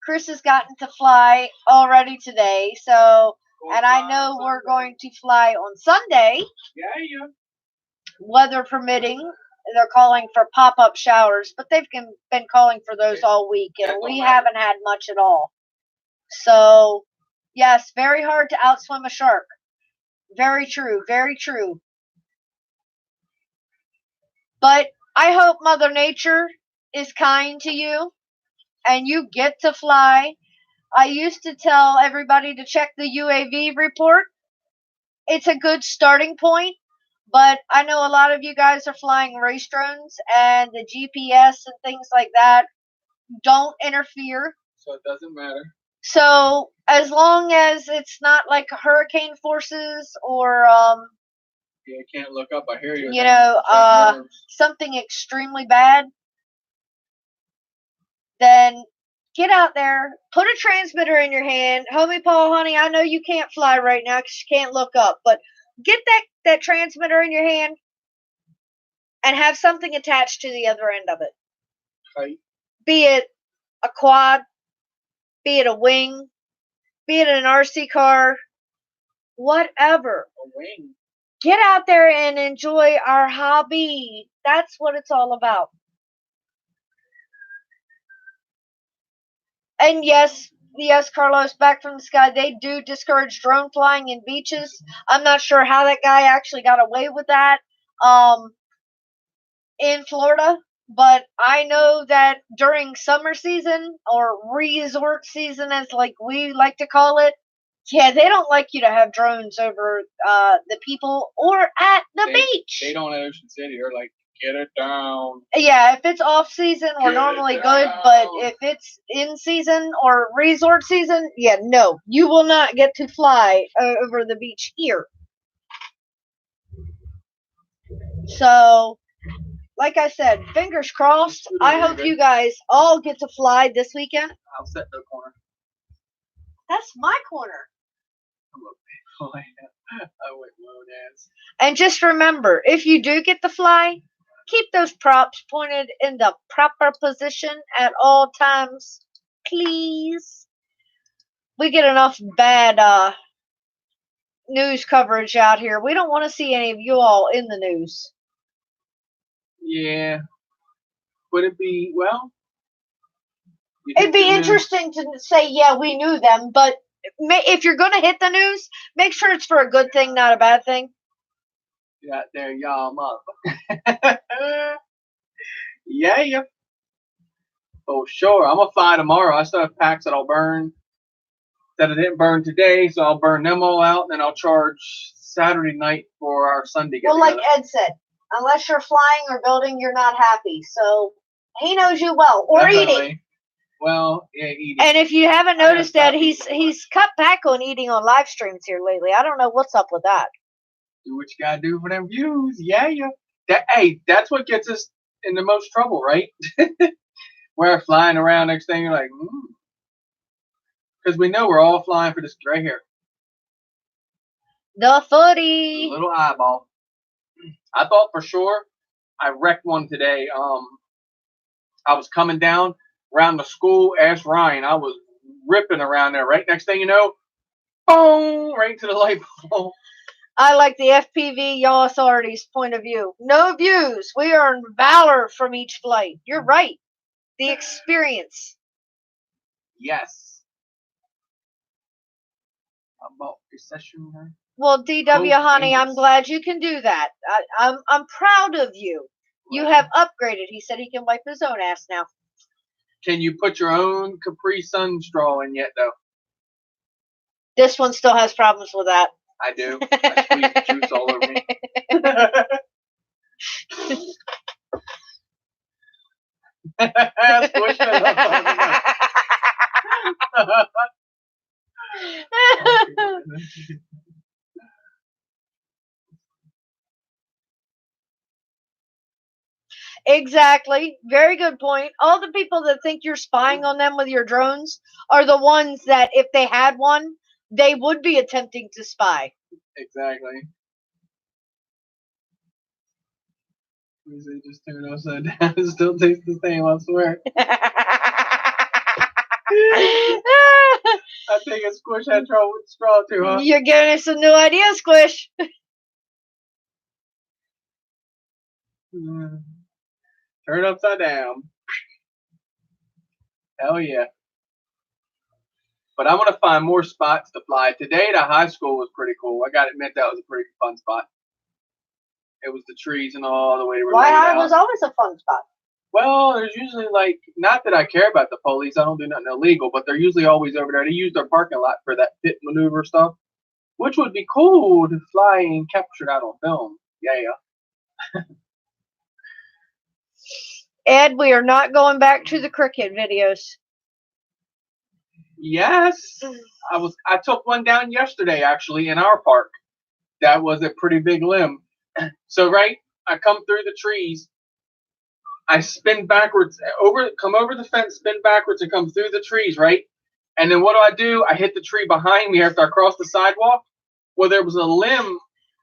Speaker 2: Chris has gotten to fly already today, so, and I know we're going to fly on Sunday.
Speaker 1: Yeah.
Speaker 2: Weather permitting. They're calling for pop-up showers, but they've been calling for those all week, and we haven't had much at all. So, yes, very hard to outswim a shark. Very true, very true. But I hope Mother Nature is kind to you, and you get to fly. I used to tell everybody to check the UAV report. It's a good starting point. But I know a lot of you guys are flying race drones, and the GPS and things like that don't interfere.
Speaker 1: So it doesn't matter.
Speaker 2: So as long as it's not like hurricane forces or
Speaker 1: yeah, I can't look up. I hear you.
Speaker 2: You know, something extremely bad, then get out there, put a transmitter in your hand. Homie Paul, honey, I know you can't fly right now because you can't look up, but get that transmitter in your hand and have something attached to the other end of it.
Speaker 1: Right.
Speaker 2: Be it a quad, be it a wing, be it an RC car, whatever.
Speaker 1: A wing.
Speaker 2: Get out there and enjoy our hobby. That's what it's all about. And yes, Carlos, back from the sky, they do discourage drone flying in beaches. I'm not sure how that guy actually got away with that in Florida, but I know that during summer season or resort season, as like we like to call it, yeah, they don't like you to have drones over the people or at the beach.
Speaker 1: They don't at Ocean City. They're like, Get it down.
Speaker 2: Yeah, if it's off season, we're
Speaker 1: Get it
Speaker 2: normally good,
Speaker 1: down.
Speaker 2: but if it's in season or resort season, yeah, no, you will not get to fly over the beach here. So, like I said, fingers crossed. I hope you guys all get to fly this weekend.
Speaker 1: I'll set the corner.
Speaker 2: That's my corner.
Speaker 1: I went low dance.
Speaker 2: And just remember, if you do get to fly, keep those props pointed in the proper position at all times, please. We get enough bad news coverage out here. We don't want to see any of you all in the news.
Speaker 1: Yeah. Would it be, well?
Speaker 2: It'd be interesting to say, yeah, we knew them, but if you're going to hit the news, make sure it's for a good thing, not a bad thing.
Speaker 1: Got there, y'all, motherfucker. Yeah. Oh, sure. I'm going to fly tomorrow. I still have packs that I'll burn that I didn't burn today, so I'll burn them all out, and then I'll charge Saturday night for our Sunday get-together.
Speaker 2: Well, like Ed said, unless you're flying or building, you're not happy. So he knows you well. Or
Speaker 1: Definitely.
Speaker 2: eating.
Speaker 1: Well, yeah, eating.
Speaker 2: And if you haven't noticed that, he's cut back on eating on live streams here lately. I don't know what's up with that.
Speaker 1: Do what you gotta do for them views. Yeah. That's what gets us in the most trouble, right? We're flying around next thing, you're like, because we know we're all flying for this right here.
Speaker 2: The footy.
Speaker 1: The little eyeball. I thought for sure I wrecked one today. I was coming down around the school. Ask Ryan. I was ripping around there. Right next thing you know, boom, right into the light bulb.
Speaker 2: I like the FPV Yaw Authority's point of view. No views. We earn valor from each flight. You're right. The experience.
Speaker 1: Yes. About recession there.
Speaker 2: Well, DW honey, I'm glad you can do that. I'm proud of you. You have upgraded. He said he can wipe his own ass now.
Speaker 1: Can you put your own Capri Sun straw in yet, though?
Speaker 2: This one still has problems with that.
Speaker 1: I do. I squeeze the juice all over me. Squish it up.
Speaker 2: Exactly. Very good point. All the people that think you're spying on them with your drones are the ones that, if they had one, they would be attempting to spy.
Speaker 1: Exactly. They just turn upside down. It still tastes the same, I swear. I think a Squish had trouble with the straw too, huh?
Speaker 2: You're giving us some new ideas, Squish.
Speaker 1: Turn upside down. Hell yeah. But I'm going to find more spots to fly. Today, the high school was pretty cool. I got to admit, that was a pretty fun spot. It was the trees and all the way we were
Speaker 2: White
Speaker 1: laid
Speaker 2: High
Speaker 1: out.
Speaker 2: was always a fun spot.
Speaker 1: Well, there's usually, like, not that I care about the police. I don't do nothing illegal, but they're usually always over there. They use their parking lot for that pit maneuver stuff, which would be cool to fly and capture that on film. Yeah.
Speaker 2: Ed, we are not going back to the cricket videos.
Speaker 1: Yes. I took one down yesterday, actually, in our park. That was a pretty big limb. So, right, I come through the trees. I spin backwards, come over the fence, spin backwards, and come through the trees, right? And then what do? I hit the tree behind me after I crossed the sidewalk. Well, there was a limb.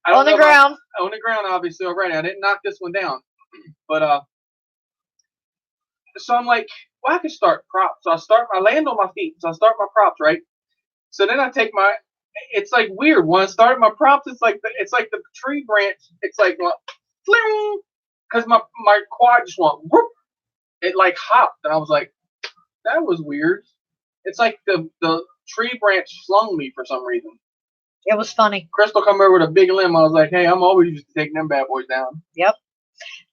Speaker 2: On the ground.
Speaker 1: On the ground, obviously, already. I didn't knock this one down. But, so I'm like, well, I can start props. So I land on my feet. So I start my props, right? So then I take it's like weird. When I started my props, it's like the tree branch. It's like, fling, because my quad just went whoop. It like hopped, and I was like, that was weird. It's like the tree branch flung me for some reason.
Speaker 2: It was funny.
Speaker 1: Crystal come over with a big limb. I was like, hey, I'm always used to taking them bad boys down.
Speaker 2: Yep.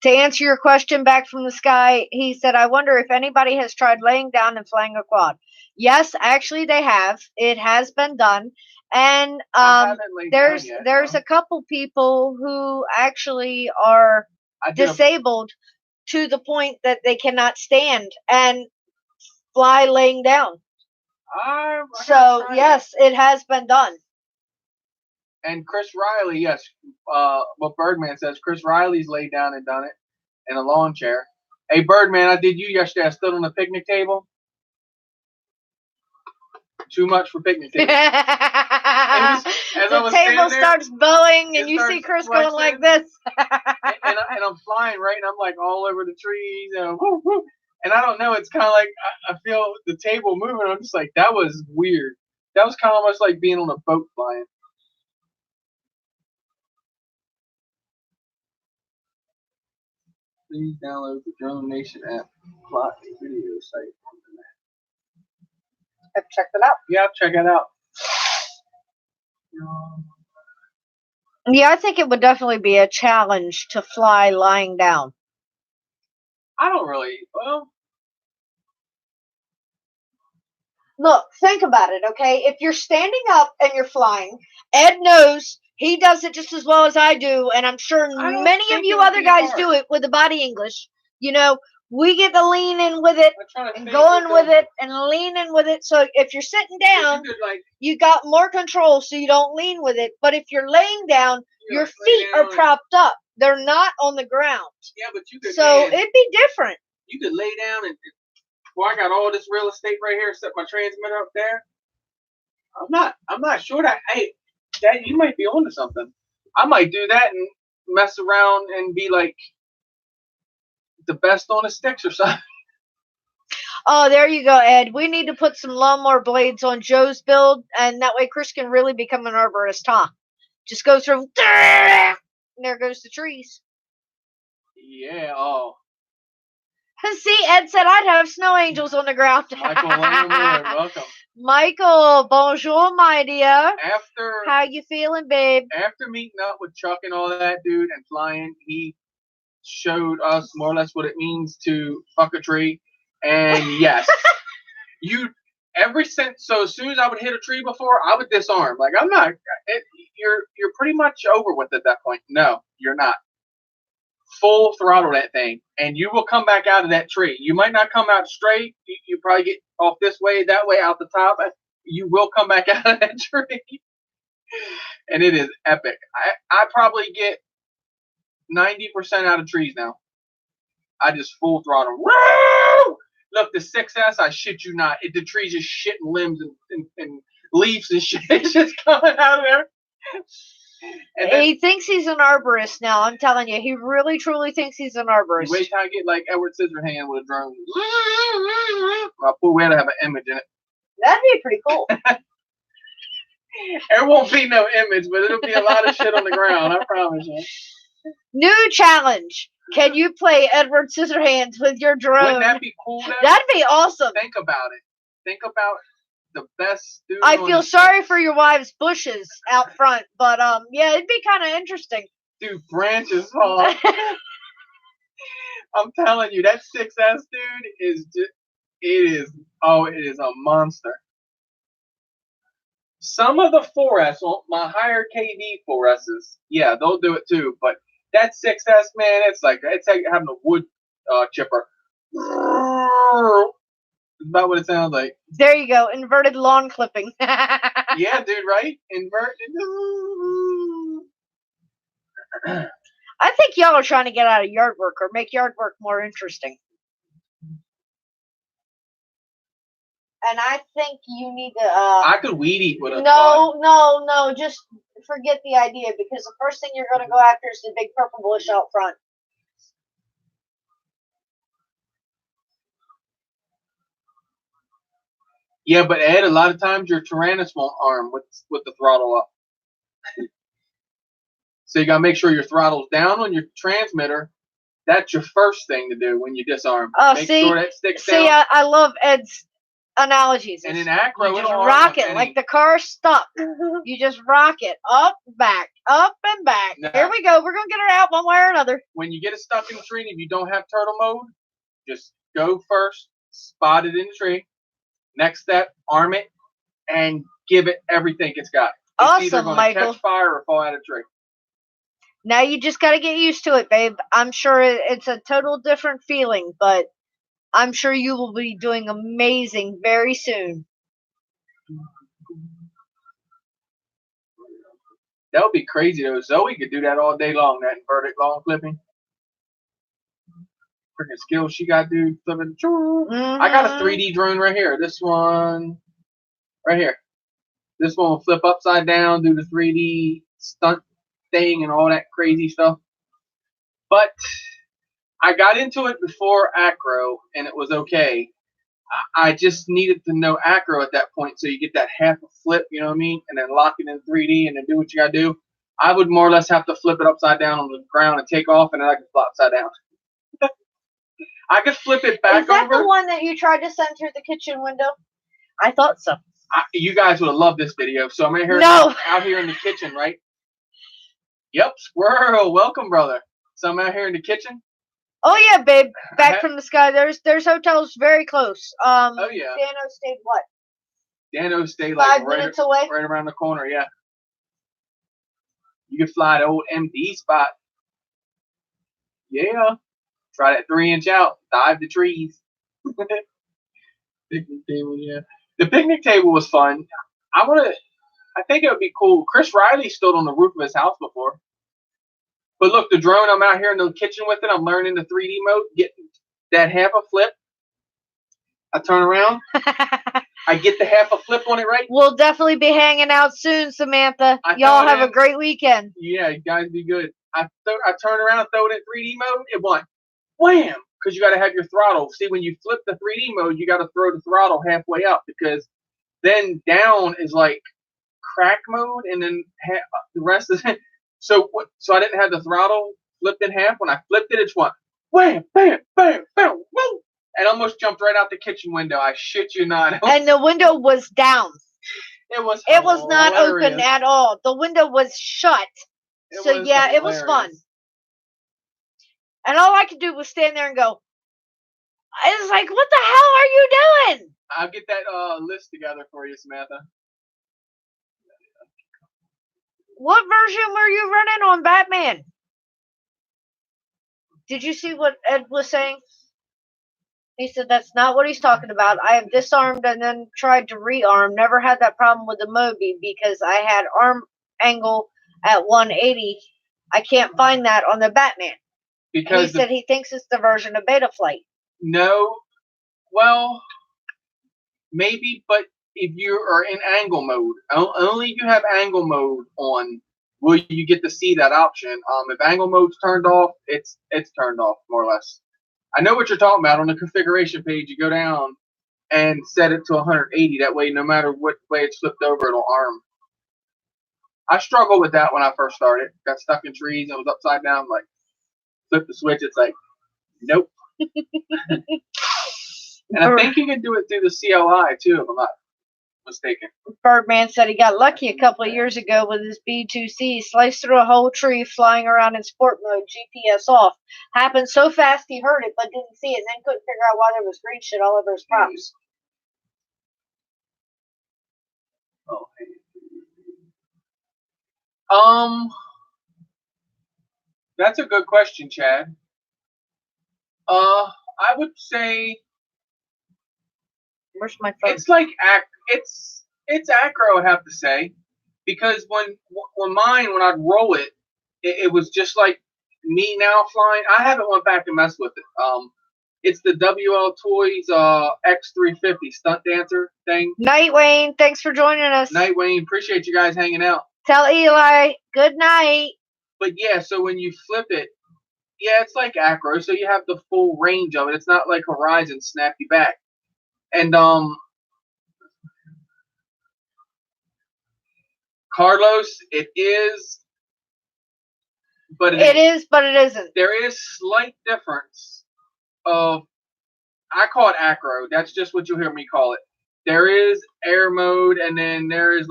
Speaker 2: To answer your question back from the sky, he said, I wonder if anybody has tried laying down and flying a quad. Yes, actually they have. It has been done. And there's a couple people who actually are disabled to the point that they cannot stand and fly laying down. So yes, it has been done.
Speaker 1: And Chris Riley, yes, what Birdman says, Chris Riley's laid down and done it in a lawn chair. Hey, Birdman, I did you yesterday. I stood on the picnic table. Too much for picnic table.
Speaker 2: The table starts bowing, and you see Chris going like this.
Speaker 1: and I'm flying, right? And I'm like all over the trees. And, woo, woo. And I don't know. It's kind of like I feel the table moving. I'm just like, that was weird. That was kind of almost like being on a boat flying. Please download the Drone Nation app. Plot video site.
Speaker 2: Check it out.
Speaker 1: Yeah, check it out.
Speaker 2: Yeah, I think it would definitely be a challenge to fly lying down.
Speaker 1: I don't really. Well,
Speaker 2: look, think about it, okay? If you're standing up and you're flying, Ed knows he does it just as well as I do, and I'm sure many of you other guys do it with the body English. You know, we get to lean in with it and going with it and leaning with it. So if you're sitting down, you got more control so you don't lean with it. But if you're laying down, your feet are propped up. They're not on the ground.
Speaker 1: Yeah, but you could.
Speaker 2: So it'd be different.
Speaker 1: You could lay down and. Well, I got all this real estate right here, set my transmitter up there. I'm not sure that. Hey, Dad, you might be onto something. I might do that and mess around and be like the best on the sticks or something.
Speaker 2: Oh, there you go, Ed. We need to put some lawnmower blades on Joe's build, and that way Chris can really become an arborist, huh? Just go through, and there goes the trees.
Speaker 1: Yeah. Oh.
Speaker 2: See, Ed said I'd have snow angels on the ground.
Speaker 1: Michael Lamar, welcome.
Speaker 2: Michael, bonjour, my dear.
Speaker 1: After
Speaker 2: how you feeling, babe?
Speaker 1: After meeting up with Chuck and all that, dude, and flying, he showed us more or less what it means to fuck a tree. And yes, so as soon as I would hit a tree before, I would disarm. Like I'm not. You're pretty much over with at that point. No, you're not. Full throttle that thing, and you will come back out of that tree. You might not come out straight. You probably get off this way, that way, out the top. You will come back out of that tree, and it is epic. I probably get 90% out of trees now. I just full throttle. Woo! Look, the 6S, I shit you not. The tree's just shitting limbs and leaves and shit. It's just coming out of there. And then,
Speaker 2: he thinks he's an arborist now. I'm telling you, he really, truly thinks he's an arborist.
Speaker 1: Wait till I get like Edward Scissorhands with a drone. I'll put where to have an image in it.
Speaker 2: That'd be pretty cool.
Speaker 1: There won't be no image, but it'll be a lot of shit on the ground. I promise you.
Speaker 2: New challenge. Can you play Edward Scissorhands with your drone?
Speaker 1: Wouldn't that be cool?
Speaker 2: That'd be awesome.
Speaker 1: Think about it. Think about the best dude.
Speaker 2: I feel sorry for your wife's bushes out front, but yeah, it'd be kind of interesting.
Speaker 1: Dude, branches fall. I'm telling you, that 6S dude is just, it is a monster. Some of the 4S, my higher KV 4Ss, yeah, they'll do it too, but that 6S, man, it's like having a wood chipper. It's about what it sounds like.
Speaker 2: There you go, inverted lawn clipping.
Speaker 1: Yeah, dude, right? Inverted.
Speaker 2: I think y'all are trying to get out of yard work or make yard work more interesting. And I think you need to.
Speaker 1: I could weed eat with a.
Speaker 2: No. Just forget the idea, because the first thing you're going to go after is the big purple bush out front.
Speaker 1: Yeah, but Ed, a lot of times your Tyrannus won't arm with the throttle up. So you gotta make sure your throttle's down on your transmitter. That's your first thing to do when you disarm.
Speaker 2: Oh,
Speaker 1: make sure that sticks down.
Speaker 2: See, I love Ed's analogies.
Speaker 1: And in acro,
Speaker 2: you just rock it like the car's stuck. You just rock it up, back, up and back.
Speaker 1: Now,
Speaker 2: here we go. We're gonna get her out one way or another.
Speaker 1: When you get it stuck in the tree, if you don't have turtle mode, just go first, spot it in the tree. Next step, arm it, and give it everything it's got. It's
Speaker 2: awesome,
Speaker 1: either going to
Speaker 2: Michael.
Speaker 1: catch fire or fall out of the tree.
Speaker 2: Now you just got to get used to it, babe. I'm sure it's a total different feeling, but I'm sure you will be doing amazing very soon.
Speaker 1: That would be crazy though. Zoe could do that all day long, that inverted long flipping. Freaking skills she got, dude. Flipping. I got a 3D drone right here. This one, right here. This one will flip upside down, do the 3D stunt thing and all that crazy stuff. But I got into it before acro, and it was okay. I just needed to know acro at that point, so you get that half a flip, you know what I mean, and then lock it in 3D, and then do what you gotta do. I would more or less have to flip it upside down on the ground and take off, and then I could flip upside down. I could flip it back over.
Speaker 2: Is that the one that you tried to send through the kitchen window? I thought so.
Speaker 1: You guys would have loved this video. So I'm out here in the kitchen, right? Yep, squirrel. Welcome, brother. So I'm out here in the kitchen.
Speaker 2: Oh yeah, babe. Back from the sky. There's hotels very close.
Speaker 1: Oh yeah.
Speaker 2: Dano stayed what?
Speaker 1: Dano stayed
Speaker 2: 5 minutes away.
Speaker 1: Right around the corner. Yeah. You could fly the old MD spot. Yeah. Try that 3-inch out. Dive the trees. Picnic table, yeah. The picnic table was fun. I think it would be cool. Chris Riley stood on the roof of his house before. But look, the drone, I'm out here in the kitchen with it. I'm learning the 3D mode, getting that half a flip. I turn around. I get the half a flip on it, right?
Speaker 2: We'll definitely be hanging out soon, Samantha. Y'all have a great weekend.
Speaker 1: Yeah, you guys be good. I turn around, throw it in 3D mode. It went wham, because you got to have your throttle. See, when you flip the 3D mode, you got to throw the throttle halfway up, because then down is like crack mode, and then the rest is so I didn't have the throttle flipped in half. When I flipped it, it's went wham, bam, bam, bam, woo, and almost jumped right out the kitchen window. I shit you not.
Speaker 2: And the window was down.
Speaker 1: It was
Speaker 2: not open at all. The window was shut. So yeah, it was fun. And all I could do was stand there and go, I was like, what the hell are you doing?
Speaker 1: I'll get that list together for you, Samantha.
Speaker 2: What version were you running on Batman? Did you see what Ed was saying? He said that's not what he's talking about. I have disarmed and then tried to rearm. Never had that problem with the Moby because I had arm angle at 180. I can't find that on the Batman. Because he said he thinks it's the version of Betaflight.
Speaker 1: No. Well, maybe, but if you are in angle mode, only if you have angle mode on will you get to see that option. If angle mode's turned off, it's turned off, more or less. I know what you're talking about. On the configuration page, you go down and set it to 180. That way, no matter what way it's flipped over, it'll arm. I struggled with that when I first started. Got stuck in trees and was upside down. Like, flip the switch. It's like, nope. And I think you can do it through the CLI, too, if I'm not mistaken.
Speaker 2: Birdman said he got lucky a couple of years ago with his B2C, sliced through a whole tree flying around in sport mode, GPS off. Happened so fast he heard it but didn't see it, and then couldn't figure out why there was green shit all over his props.
Speaker 1: That's a good question, Chad. I would say
Speaker 2: where's my phone?
Speaker 1: It's like it's acro, I'd have to say, because when I'd roll it, it was just like me now flying. I haven't went back and messed with it. It's the WL Toys X350 stunt dancer thing.
Speaker 2: Night Wayne, thanks for joining us.
Speaker 1: Night Wayne, appreciate you guys hanging out.
Speaker 2: Tell Eli good night.
Speaker 1: But yeah, so when you flip it, yeah, it's like acro, so you have the full range of it. It's not like Horizon snap you back. And Carlos, it is, but
Speaker 2: it is, but it isn't.
Speaker 1: There is slight difference of, I call it acro. That's just what you'll hear me call it. There is air mode, and then there is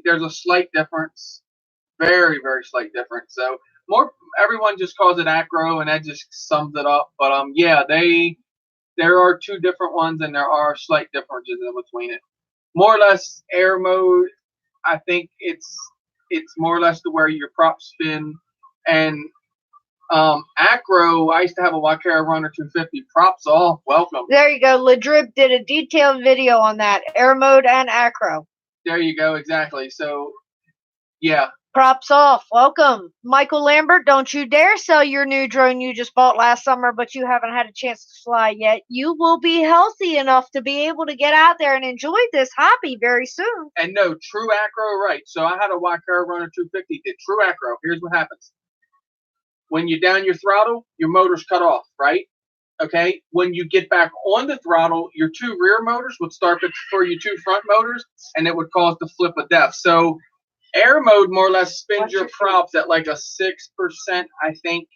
Speaker 1: there's a slight difference, very, very slight difference. So everyone just calls it acro, and that just sums it up. But yeah, there are two different ones, and there are slight differences in between it. More or less, air mode, I think it's more or less to where your prop spin And Acro, I used to have a Waikara Runner 250. Props off. Welcome.
Speaker 2: There you go. Ladrib did a detailed video on that. Air mode and acro.
Speaker 1: There you go. Exactly. So, yeah.
Speaker 2: Props off. Welcome. Michael Lambert, don't you dare sell your new drone you just bought last summer, but you haven't had a chance to fly yet. You will be healthy enough to be able to get out there and enjoy this hobby very soon.
Speaker 1: And no, true acro, right. So I had a Waikara Runner 250, did true acro. Here's what happens. When you down your throttle, your motor's cut off, right? Okay. When you get back on the throttle, your two rear motors would start for your two front motors, and it would cause the flip of death. So air mode more or less spins your props at like a 6%, I think.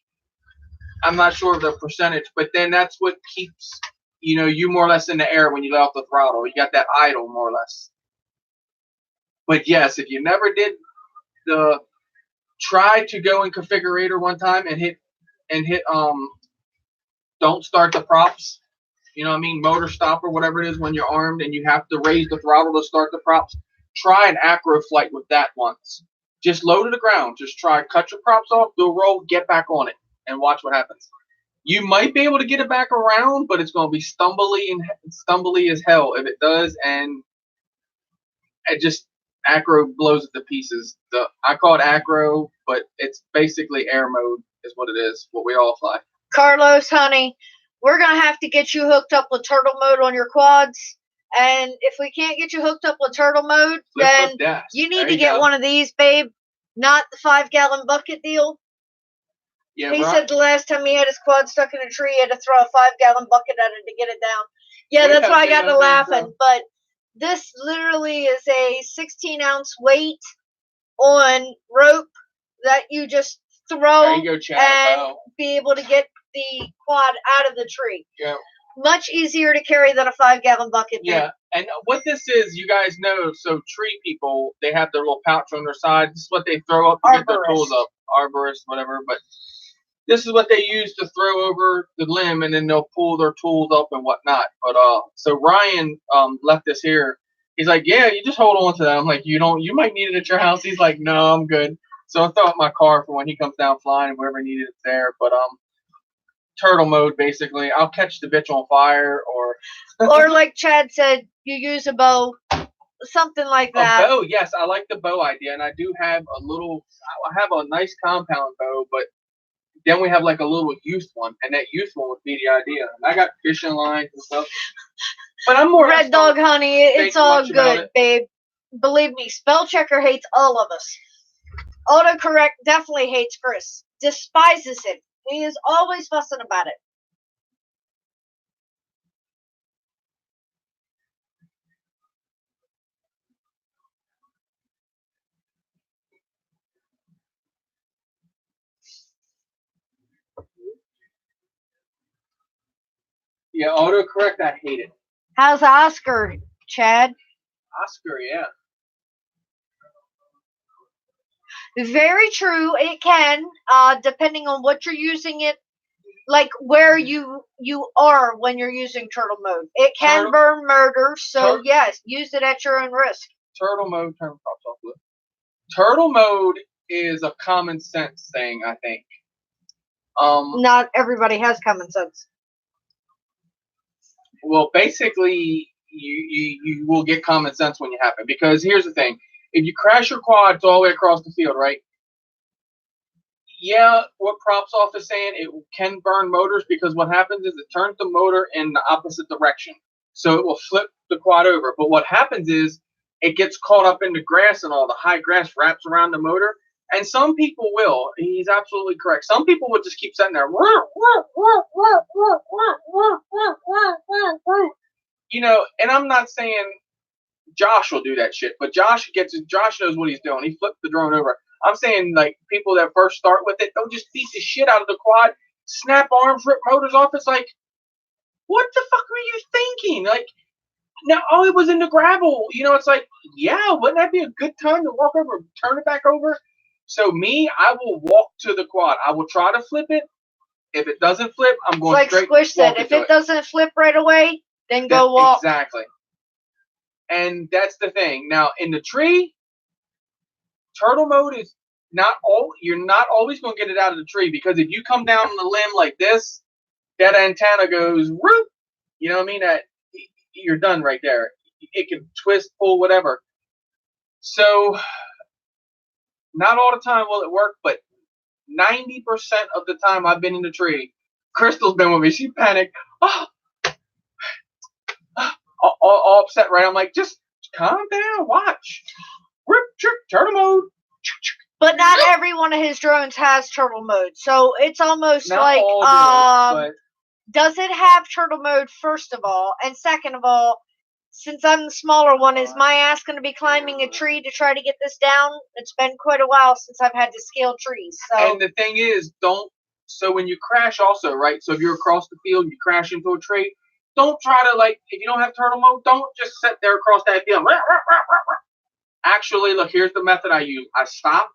Speaker 1: I'm not sure of the percentage, but then that's what keeps you more or less in the air when you let off the throttle. You got that idle more or less. But yes, if you never did try to go in configurator one time and hit don't start the props. You know what I mean? Motor stop or whatever it is when you're armed and you have to raise the throttle to start the props. Try an acro flight with that once. Just low to the ground. Just try, cut your props off, do a roll, get back on it, and watch what happens. You might be able to get it back around, but it's going to be stumbly as hell if it does, and it just acro blows it to pieces. I call it acro, but it's basically air mode is what it is, what we all fly.
Speaker 2: Carlos, honey, we're going to have to get you hooked up with turtle mode on your quads. And if we can't get you hooked up with turtle mode, then you need to get one of these, babe. Not the 5-gallon bucket deal. Yeah, he said the last time he had his quad stuck in a tree, he had to throw a 5-gallon bucket at it to get it down. Yeah, that's why I got to laughing. But this literally is a 16-ounce weight on rope that you just throw and be able to get the quad out of the tree. Yeah. Much easier to carry than a 5-gallon bucket.
Speaker 1: Yeah, and what this is, you guys know, so tree people, they have their little pouch on their side. This is what they throw up to get their tools up. Arborist, whatever. But this is what they use to throw over the limb, and then they'll pull their tools up and whatnot. But so Ryan left this here. He's like, yeah, you just hold on to that. I'm like, you might need it at your house. He's like, no, I'm good. So I throw it in my car for when he comes down flying and wherever he needed it there. But turtle mode, basically. I'll catch the bitch on fire,
Speaker 2: or like Chad said, you use a bow, something like that.
Speaker 1: A bow, yes, I like the bow idea, and I do have I have a nice compound bow, but then we have like a little youth one, and that youth one would be the idea. And I got fishing lines and stuff, but I'm more
Speaker 2: Red Dog, honey. It's all good, babe. Believe me, spell checker hates all of us. Autocorrect definitely hates Chris, despises it. He is always fussing about it.
Speaker 1: Yeah, autocorrect, I hate it.
Speaker 2: How's Oscar, Chad?
Speaker 1: Oscar, yeah.
Speaker 2: Very true. It can, depending on what you're using it, like where you are when you're using turtle mode. It can burn murder, so yes, use it at your own risk.
Speaker 1: Turtle mode, turn props off. Turtle mode is a common sense thing, I think.
Speaker 2: Not everybody has common sense.
Speaker 1: Well, basically, you will get common sense when you happen, because here's the thing. If you crash your quads all the way across the field, right? Yeah, what Props Off is saying, it can burn motors, because what happens is it turns the motor in the opposite direction. So it will flip the quad over. But what happens is it gets caught up in the grass, and all the high grass wraps around the motor. And some people will. He's absolutely correct. Some people would just keep sitting there. And I'm not saying Josh will do that shit, but Josh knows what he's doing. He flipped the drone over. I'm saying, like, people that first start with it, don't just beat the shit out of the quad, snap arms, rip motors off. It's like, what the fuck were you thinking? Like, now, it was in the gravel. It's like, yeah, wouldn't that be a good time to walk over, turn it back over? So I will walk to the quad. I will try to flip it. If it doesn't flip, I'm going straight.
Speaker 2: Like Squish said, if it doesn't flip right away, then go walk.
Speaker 1: Exactly. And that's the thing. Now, in the tree, turtle mode is you're not always going to get it out of the tree, because if you come down on the limb like this, that antenna goes whoop. You know what I mean? That you're done right there. It can twist, pull, whatever. So not all the time will it work, but 90% of the time I've been in the tree, Crystal's been with me. She panicked. All upset, right? I'm like, just calm down, watch. Rip, trip, turtle mode.
Speaker 2: But not every one of his drones has turtle mode, so it's almost
Speaker 1: Not
Speaker 2: like,
Speaker 1: all do it,
Speaker 2: does it have turtle mode, first of all? And second of all, since I'm the smaller one, is my ass going to be climbing a tree to try to get this down? It's been quite a while since I've had to scale trees. So.
Speaker 1: And the thing is, so when you crash also, right? So if you're across the field, you crash into a tree, don't try to, like, if you don't have turtle mode, don't just sit there across that field. Actually, look, here's the method I use. I stop.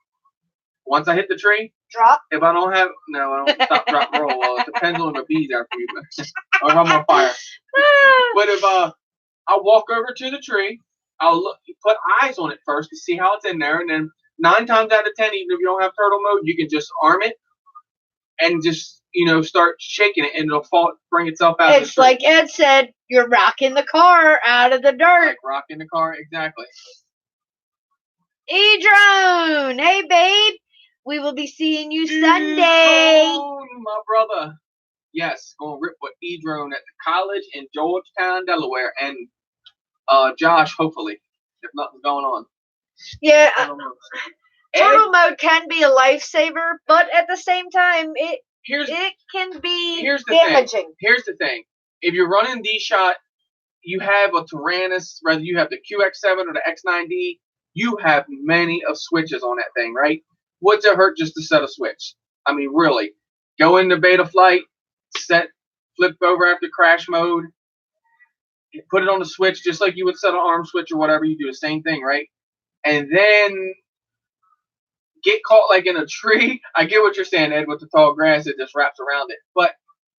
Speaker 1: Once I hit the tree,
Speaker 2: Drop.
Speaker 1: if I don't have, no, I don't stop, drop, roll. Well, it depends on the bees after you, or if I'm on fire. But if I'll walk over to the tree, I'll put eyes on it first to see how it's in there, and then 9 times out of 10, even if you don't have turtle mode, you can just arm it and just, start shaking it, and it'll bring itself out.
Speaker 2: It's like Ed said, you're rocking the car out of the dirt.
Speaker 1: Like rocking the car, exactly.
Speaker 2: E-Drone, hey babe, we will be seeing you Sunday.
Speaker 1: My brother. Yes, going to rip with E-Drone at the college in Georgetown, Delaware, and Josh, hopefully, if nothing's going on.
Speaker 2: Yeah, turtle mode can be a lifesaver, but at the same time, it can be damaging.
Speaker 1: Here's the thing. If you're running D-Shot, you have a Tyrannus, whether you have the QX7 or the X9D, you have many of switches on that thing, right? What's it hurt just to set a switch? I mean, really. Go into beta flight, flip over after crash mode, put it on the switch just like you would set an arm switch or whatever. You do the same thing, right? And then get caught like in a tree. I get what you're saying, Ed, with the tall grass. It just wraps around it. But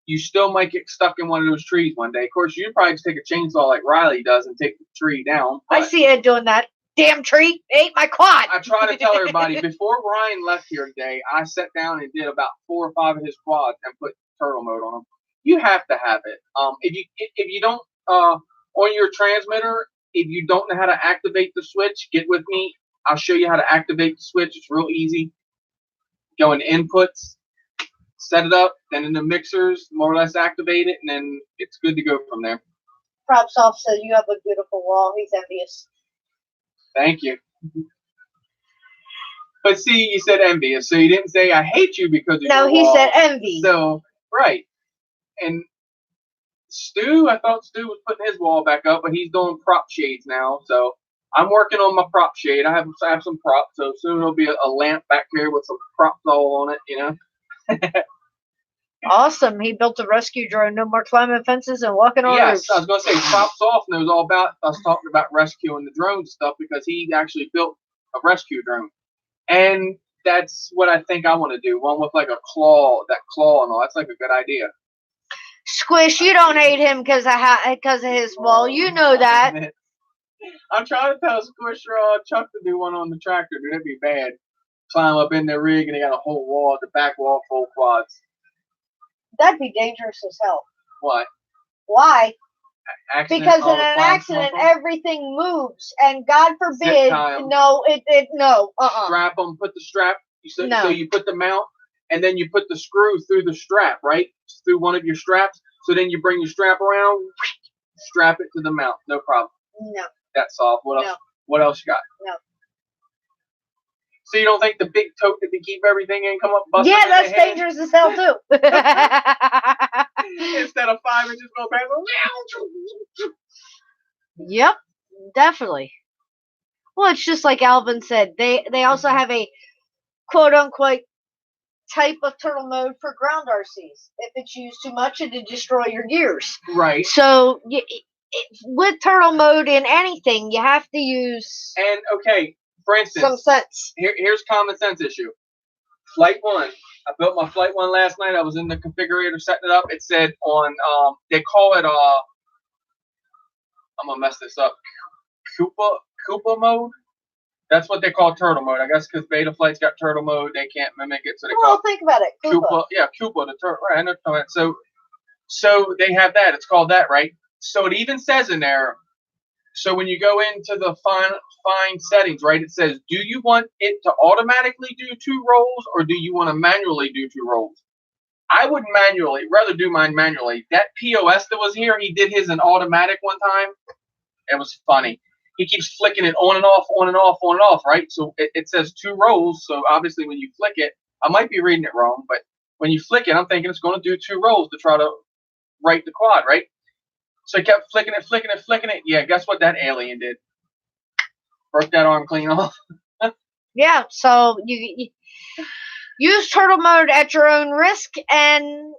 Speaker 1: you still might get stuck in one of those trees one day. Of course, you'd probably just take a chainsaw like Riley does and take the tree down.
Speaker 2: I see Ed doing that. Damn tree ate my quad.
Speaker 1: I try to tell everybody, before Ryan left here today, I sat down and did about 4 or 5 of his quads and put turtle mode on them. You have to have it. If you don't, on your transmitter, if you don't know how to activate the switch, get with me. I'll show you how to activate the switch. It's real easy. Go into inputs, set it up, then in the mixers, more or less activate it, and then it's good to go from there.
Speaker 2: Props off says you have a beautiful wall. He's envious.
Speaker 1: Thank you. But see, you said envious, so you didn't say I hate you because of your
Speaker 2: he
Speaker 1: wall.
Speaker 2: said envy.
Speaker 1: So, right. And Stu, I thought Stu was putting his wall back up, but he's doing prop shades now. So I'm working on my prop shade. I have some props, so soon there'll be a lamp back here with some props all on it,
Speaker 2: Awesome. He built a rescue drone. No more climbing fences and walking on roofs.
Speaker 1: Yes, I was going to say, Props Off knows all about us talking about rescuing the drone stuff because he actually built a rescue drone. And that's what I think I want to do. One with like a claw, that claw and all. That's like a good idea.
Speaker 2: Squish, you don't hate him because of his wall. You know that.
Speaker 1: I'm trying to tell Squish Chuck to do one on the tractor. Dude, that'd be bad. Climb up in their rig and they got a whole wall, the back wall full of quads.
Speaker 2: That'd be dangerous as hell.
Speaker 1: Why?
Speaker 2: Why?
Speaker 1: Accident,
Speaker 2: because in an accident, everything moves, and God forbid, no.
Speaker 1: Strap them. Put the strap. So you put the mount, and then you put the screw through the strap, right? Through one of your straps. So then you bring your strap around, strap it to the mount. No problem.
Speaker 2: No.
Speaker 1: That's soft. What else? What else you got?
Speaker 2: No.
Speaker 1: So you don't think the big tote that they keep everything in come up busting?
Speaker 2: Yeah, that's dangerous as hell too.
Speaker 1: Instead of 5 inches go back.
Speaker 2: Yep, definitely. Well, it's just like Alvin said. They also have a quote unquote type of turtle mode for ground RCs. If it's used too much, it'll destroy your gears.
Speaker 1: Right.
Speaker 2: So with turtle mode in anything, you have to use.
Speaker 1: And okay. For instance,
Speaker 2: some sense.
Speaker 1: Here's common sense issue. Flight 1. I built my Flight 1 last night. I was in the configurator setting it up. It said on, they call it, I'm going to mess this up, Koopa mode. That's what they call turtle mode. I guess because Betaflight's got turtle mode, they can't mimic it, so they
Speaker 2: Well,
Speaker 1: call
Speaker 2: think about it.
Speaker 1: it
Speaker 2: Koopa.
Speaker 1: Koopa. Yeah, Koopa the turtle. Right, I know that. So they have that. It's called that, right? So it even says in there. So when you go into the fine settings, right, it says, do you want it to automatically do 2 rolls, or do you want to manually do 2 rolls? I would rather do mine manually. That POS that was here, he did his in automatic one time. It was funny. He keeps flicking it on and off, on and off, on and off, right? So it says 2 rolls. So obviously when you flick it, I might be reading it wrong, but when you flick it, I'm thinking it's going to do 2 rolls to try to write the quad, right? So he kept flicking it, flicking it, flicking it. Yeah, guess what that alien did? Broke that arm clean off.
Speaker 2: Yeah, so you use turtle mode at your own risk, and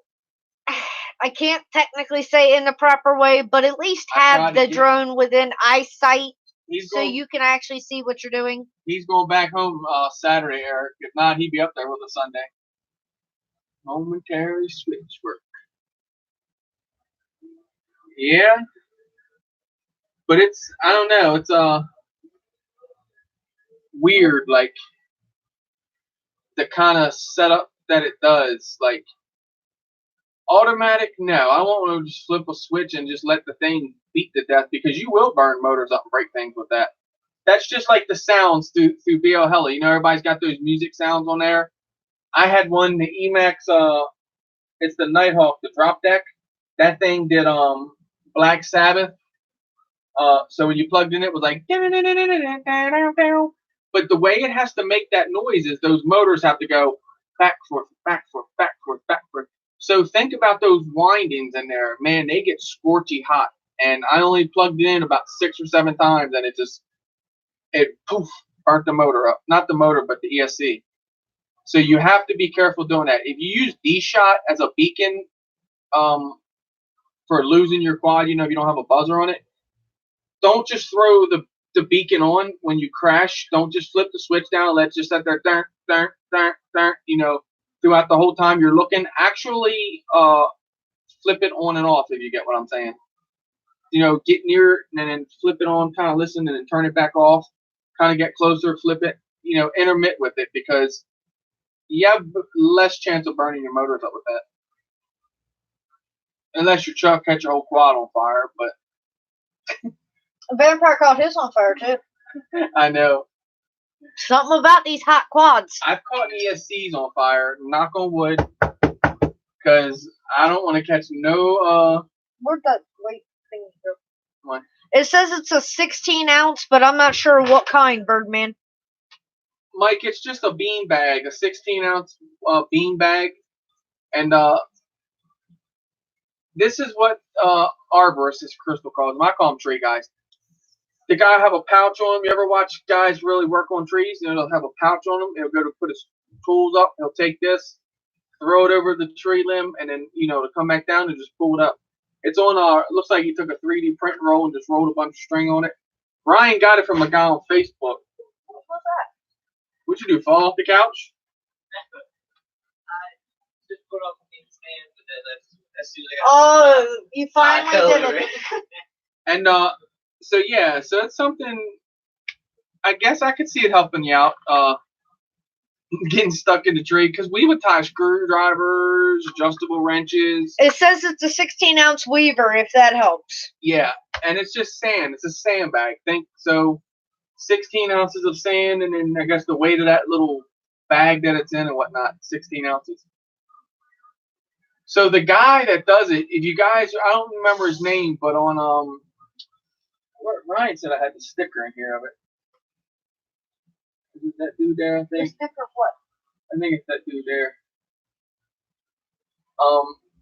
Speaker 2: I can't technically say in the proper way, but at least have the drone within eyesight so you can actually see what you're doing.
Speaker 1: He's going back home Saturday, Eric. If not, he'd be up there with us Sunday. Momentary switch work. Yeah. But it's, I don't know, it's weird, like, the kind of setup that it does. Like, automatic, no. I won't want to just flip a switch and just let the thing beat to death, because you will burn motors up and break things with that. That's just like the sounds through BL Heli. You know, everybody's got those music sounds on there. I had one, the Emax, it's the Nighthawk, the drop deck. That thing did Black Sabbath. So when you plugged in, it was like, but the way it has to make that noise is those motors have to go back, forth, back, forth, back, forth, back, forth. So think about those windings in there. Man, they get scorchy hot. And I only plugged it in about 6 or 7 times, and it poof, burnt the motor up. Not the motor, but the ESC. So you have to be careful doing that. If you use D-Shot as a beacon for losing your quad, you know, if you don't have a buzzer on it, don't just throw the beacon on when you crash. Don't just flip the switch down. Let it just sit there, you know, throughout the whole time you're looking. Actually, flip it on and off, if you get what I'm saying. You know, get near it and then flip it on, kind of listen, and then turn it back off. Kind of get closer, flip it. You know, intermit with it, because you have less chance of burning your motors up with that. Unless your truck catch your whole quad on fire, but
Speaker 2: Vampire caught his on fire too.
Speaker 1: I know.
Speaker 2: Something about these hot quads.
Speaker 1: I've caught ESCs on fire, knock on wood, because I don't want to catch no
Speaker 2: Where'd that weight thing go?
Speaker 1: What?
Speaker 2: It says it's a 16 ounce, but I'm not sure what kind, Birdman.
Speaker 1: Mike, it's just a bean bag, a 16-ounce bean bag. And this is what arborists, this Crystal calls them. I call them tree guys. The guy have a pouch on him. You ever watch guys really work on trees? You know, they'll have a pouch on him. He'll go to put his tools up. He'll take this, throw it over the tree limb, and then, you know, to come back down and just pull it up. It's on it looks like he took a 3D print roll and just rolled a bunch of string on it. Ryan got it from a guy on Facebook.
Speaker 2: What was that?
Speaker 1: What'd you do, fall off the couch?
Speaker 4: I just put up in stand, but that's
Speaker 2: Oh, you finally did it.
Speaker 1: And so yeah, so it's something. I guess I could see it helping you out. Getting stuck in the tree, because we would tie screwdrivers, adjustable wrenches.
Speaker 2: It says it's a 16-ounce weaver, if that helps.
Speaker 1: Yeah, and it's just sand. It's a sandbag. Think so. 16 ounces of sand, and then I guess the weight of that little bag that it's in and whatnot. 16 ounces. So the guy that does it, if you guys, I don't remember his name, but on Ryan said I had the sticker in here of it. Is it that dude there? I
Speaker 2: The
Speaker 1: think.
Speaker 2: sticker of what?
Speaker 1: I think it's that dude there.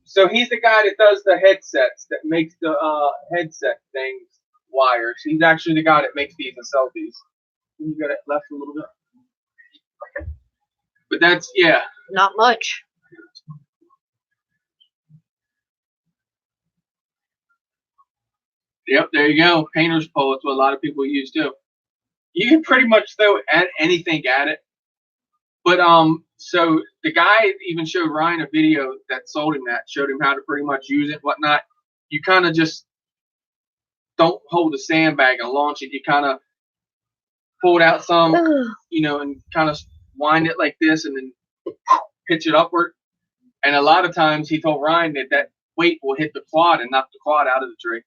Speaker 1: So he's the guy that does the headsets, that makes the headset things wires. He's actually the guy that makes these and sells these. You got it left a little bit. But that's, yeah.
Speaker 2: Not much.
Speaker 1: Yep, there you go. Painter's pole. It's what a lot of people use too. You can pretty much throw anything at it. But so the guy even showed Ryan a video that sold him that, showed him how to pretty much use it, whatnot. You kind of just don't hold the sandbag and launch it. You kind of pulled out some,
Speaker 2: Ugh.
Speaker 1: and kind of wind it like this and then pitch it upward. And a lot of times he told Ryan that weight will hit the quad and knock the quad out of the tree.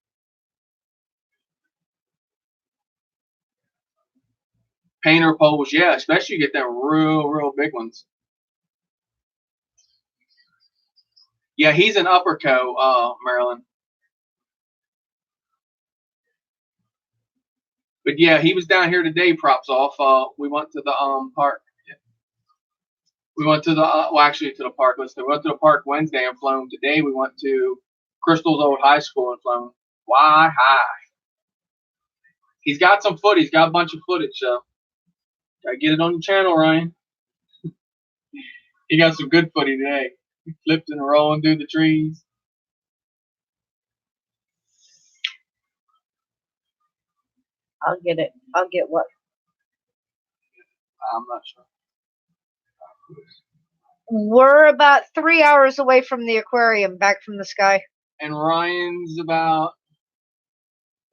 Speaker 1: Painter poles, yeah, especially you get them real big ones. Yeah, he's in Upperco, Maryland. But yeah, he was down here today, props off. We went to the park. We went to the to the park. We went to the park Wednesday and flown. Today we went to Crystal's old high school and flown. Why high? He's got some footage. He's got a bunch of footage. So gotta get it on the channel, Ryan. He got some good footage today. He flipped and rolling through the trees.
Speaker 2: I'll get it. I'll get what?
Speaker 1: I'm not sure.
Speaker 2: We're about 3 hours away from the aquarium, back from the sky.
Speaker 1: And Ryan's about.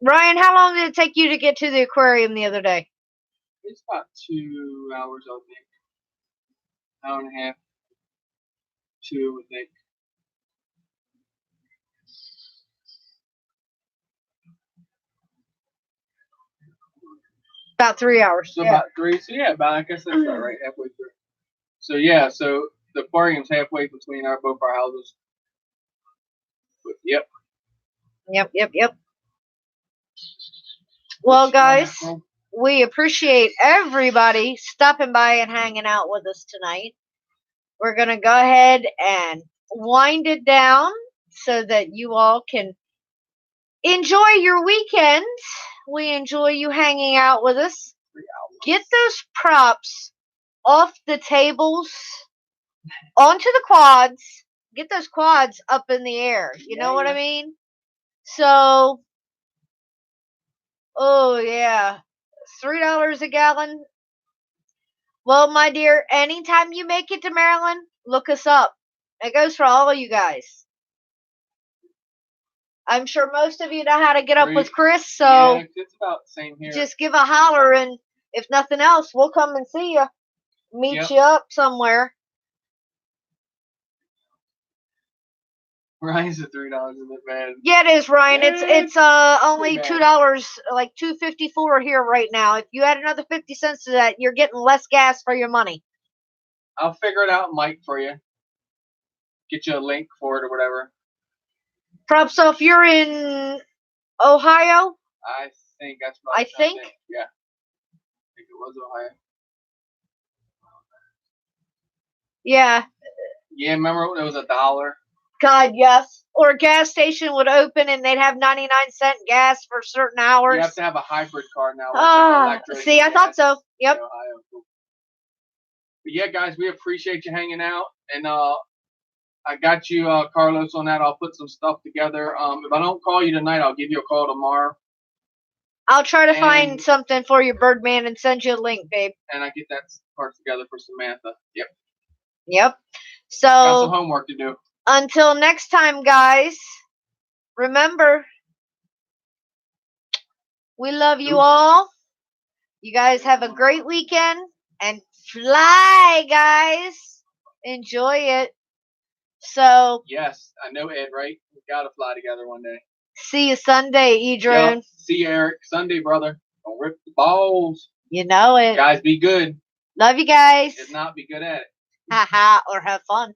Speaker 2: Ryan, how long did it take you to get to the aquarium the other day?
Speaker 1: It's about 2 hours, I think. Hour and a half. 2, I think.
Speaker 2: About 3 hours.
Speaker 1: So
Speaker 2: Yeah.
Speaker 1: about 3. So yeah, I guess that's about right, halfway through. So yeah, so the aquarium's halfway between both our houses. But, yep.
Speaker 2: Yep. Well, guys, we appreciate everybody stopping by and hanging out with us tonight. We're going to go ahead and wind it down so that you all can enjoy your weekend. We enjoy you hanging out with us. Get those props off the tables onto the quads. Get those quads up in the air. You know what I mean? So, oh yeah, $3 a gallon. Well, my dear, anytime you make it to Maryland, look us up. It goes for all of you guys. I'm sure most of you know how to get up with Chris, so
Speaker 1: yeah, it's about the same here.
Speaker 2: just give a holler, and if nothing else, we'll come and see you. Meet you up somewhere.
Speaker 1: Ryan's at $3, isn't it, man?
Speaker 2: Yeah, it is, Ryan.
Speaker 1: Yeah,
Speaker 2: it's only $2, like $2.54 here right now. If you add another 50 cents to that, you're getting less gas for your money.
Speaker 1: I'll figure it out, Mike, for you. Get you a link for it or whatever.
Speaker 2: Props off. You're in Ohio?
Speaker 1: I think that's
Speaker 2: I
Speaker 1: right.
Speaker 2: think?
Speaker 1: Yeah. I think it was Ohio.
Speaker 2: Yeah.
Speaker 1: Yeah, remember it was $1?
Speaker 2: God, yes. Or a gas station would open and they'd have 99-cent gas for certain hours.
Speaker 1: You have to have a hybrid car now.
Speaker 2: See, I thought so. Yep.
Speaker 1: But yeah, guys, we appreciate you hanging out. And I got you, Carlos, on that. I'll put some stuff together. If I don't call you tonight, I'll give you a call tomorrow.
Speaker 2: I'll try to find something for you, Birdman, and send you a link, babe.
Speaker 1: And I get that part together for Samantha.
Speaker 2: Yep. So
Speaker 1: got some homework to do.
Speaker 2: Until next time, guys, remember, we love you all. You guys have a great weekend and fly, guys. Enjoy it. So
Speaker 1: yes, I know, Ed, right? We gotta fly together one day.
Speaker 2: See you Sunday, Edron.
Speaker 1: Yep. See you, Eric. Sunday, brother. Don't rip the balls.
Speaker 2: You know it.
Speaker 1: Guys, be good.
Speaker 2: Love you guys.
Speaker 1: If not, be good at it.
Speaker 2: Haha, or have fun.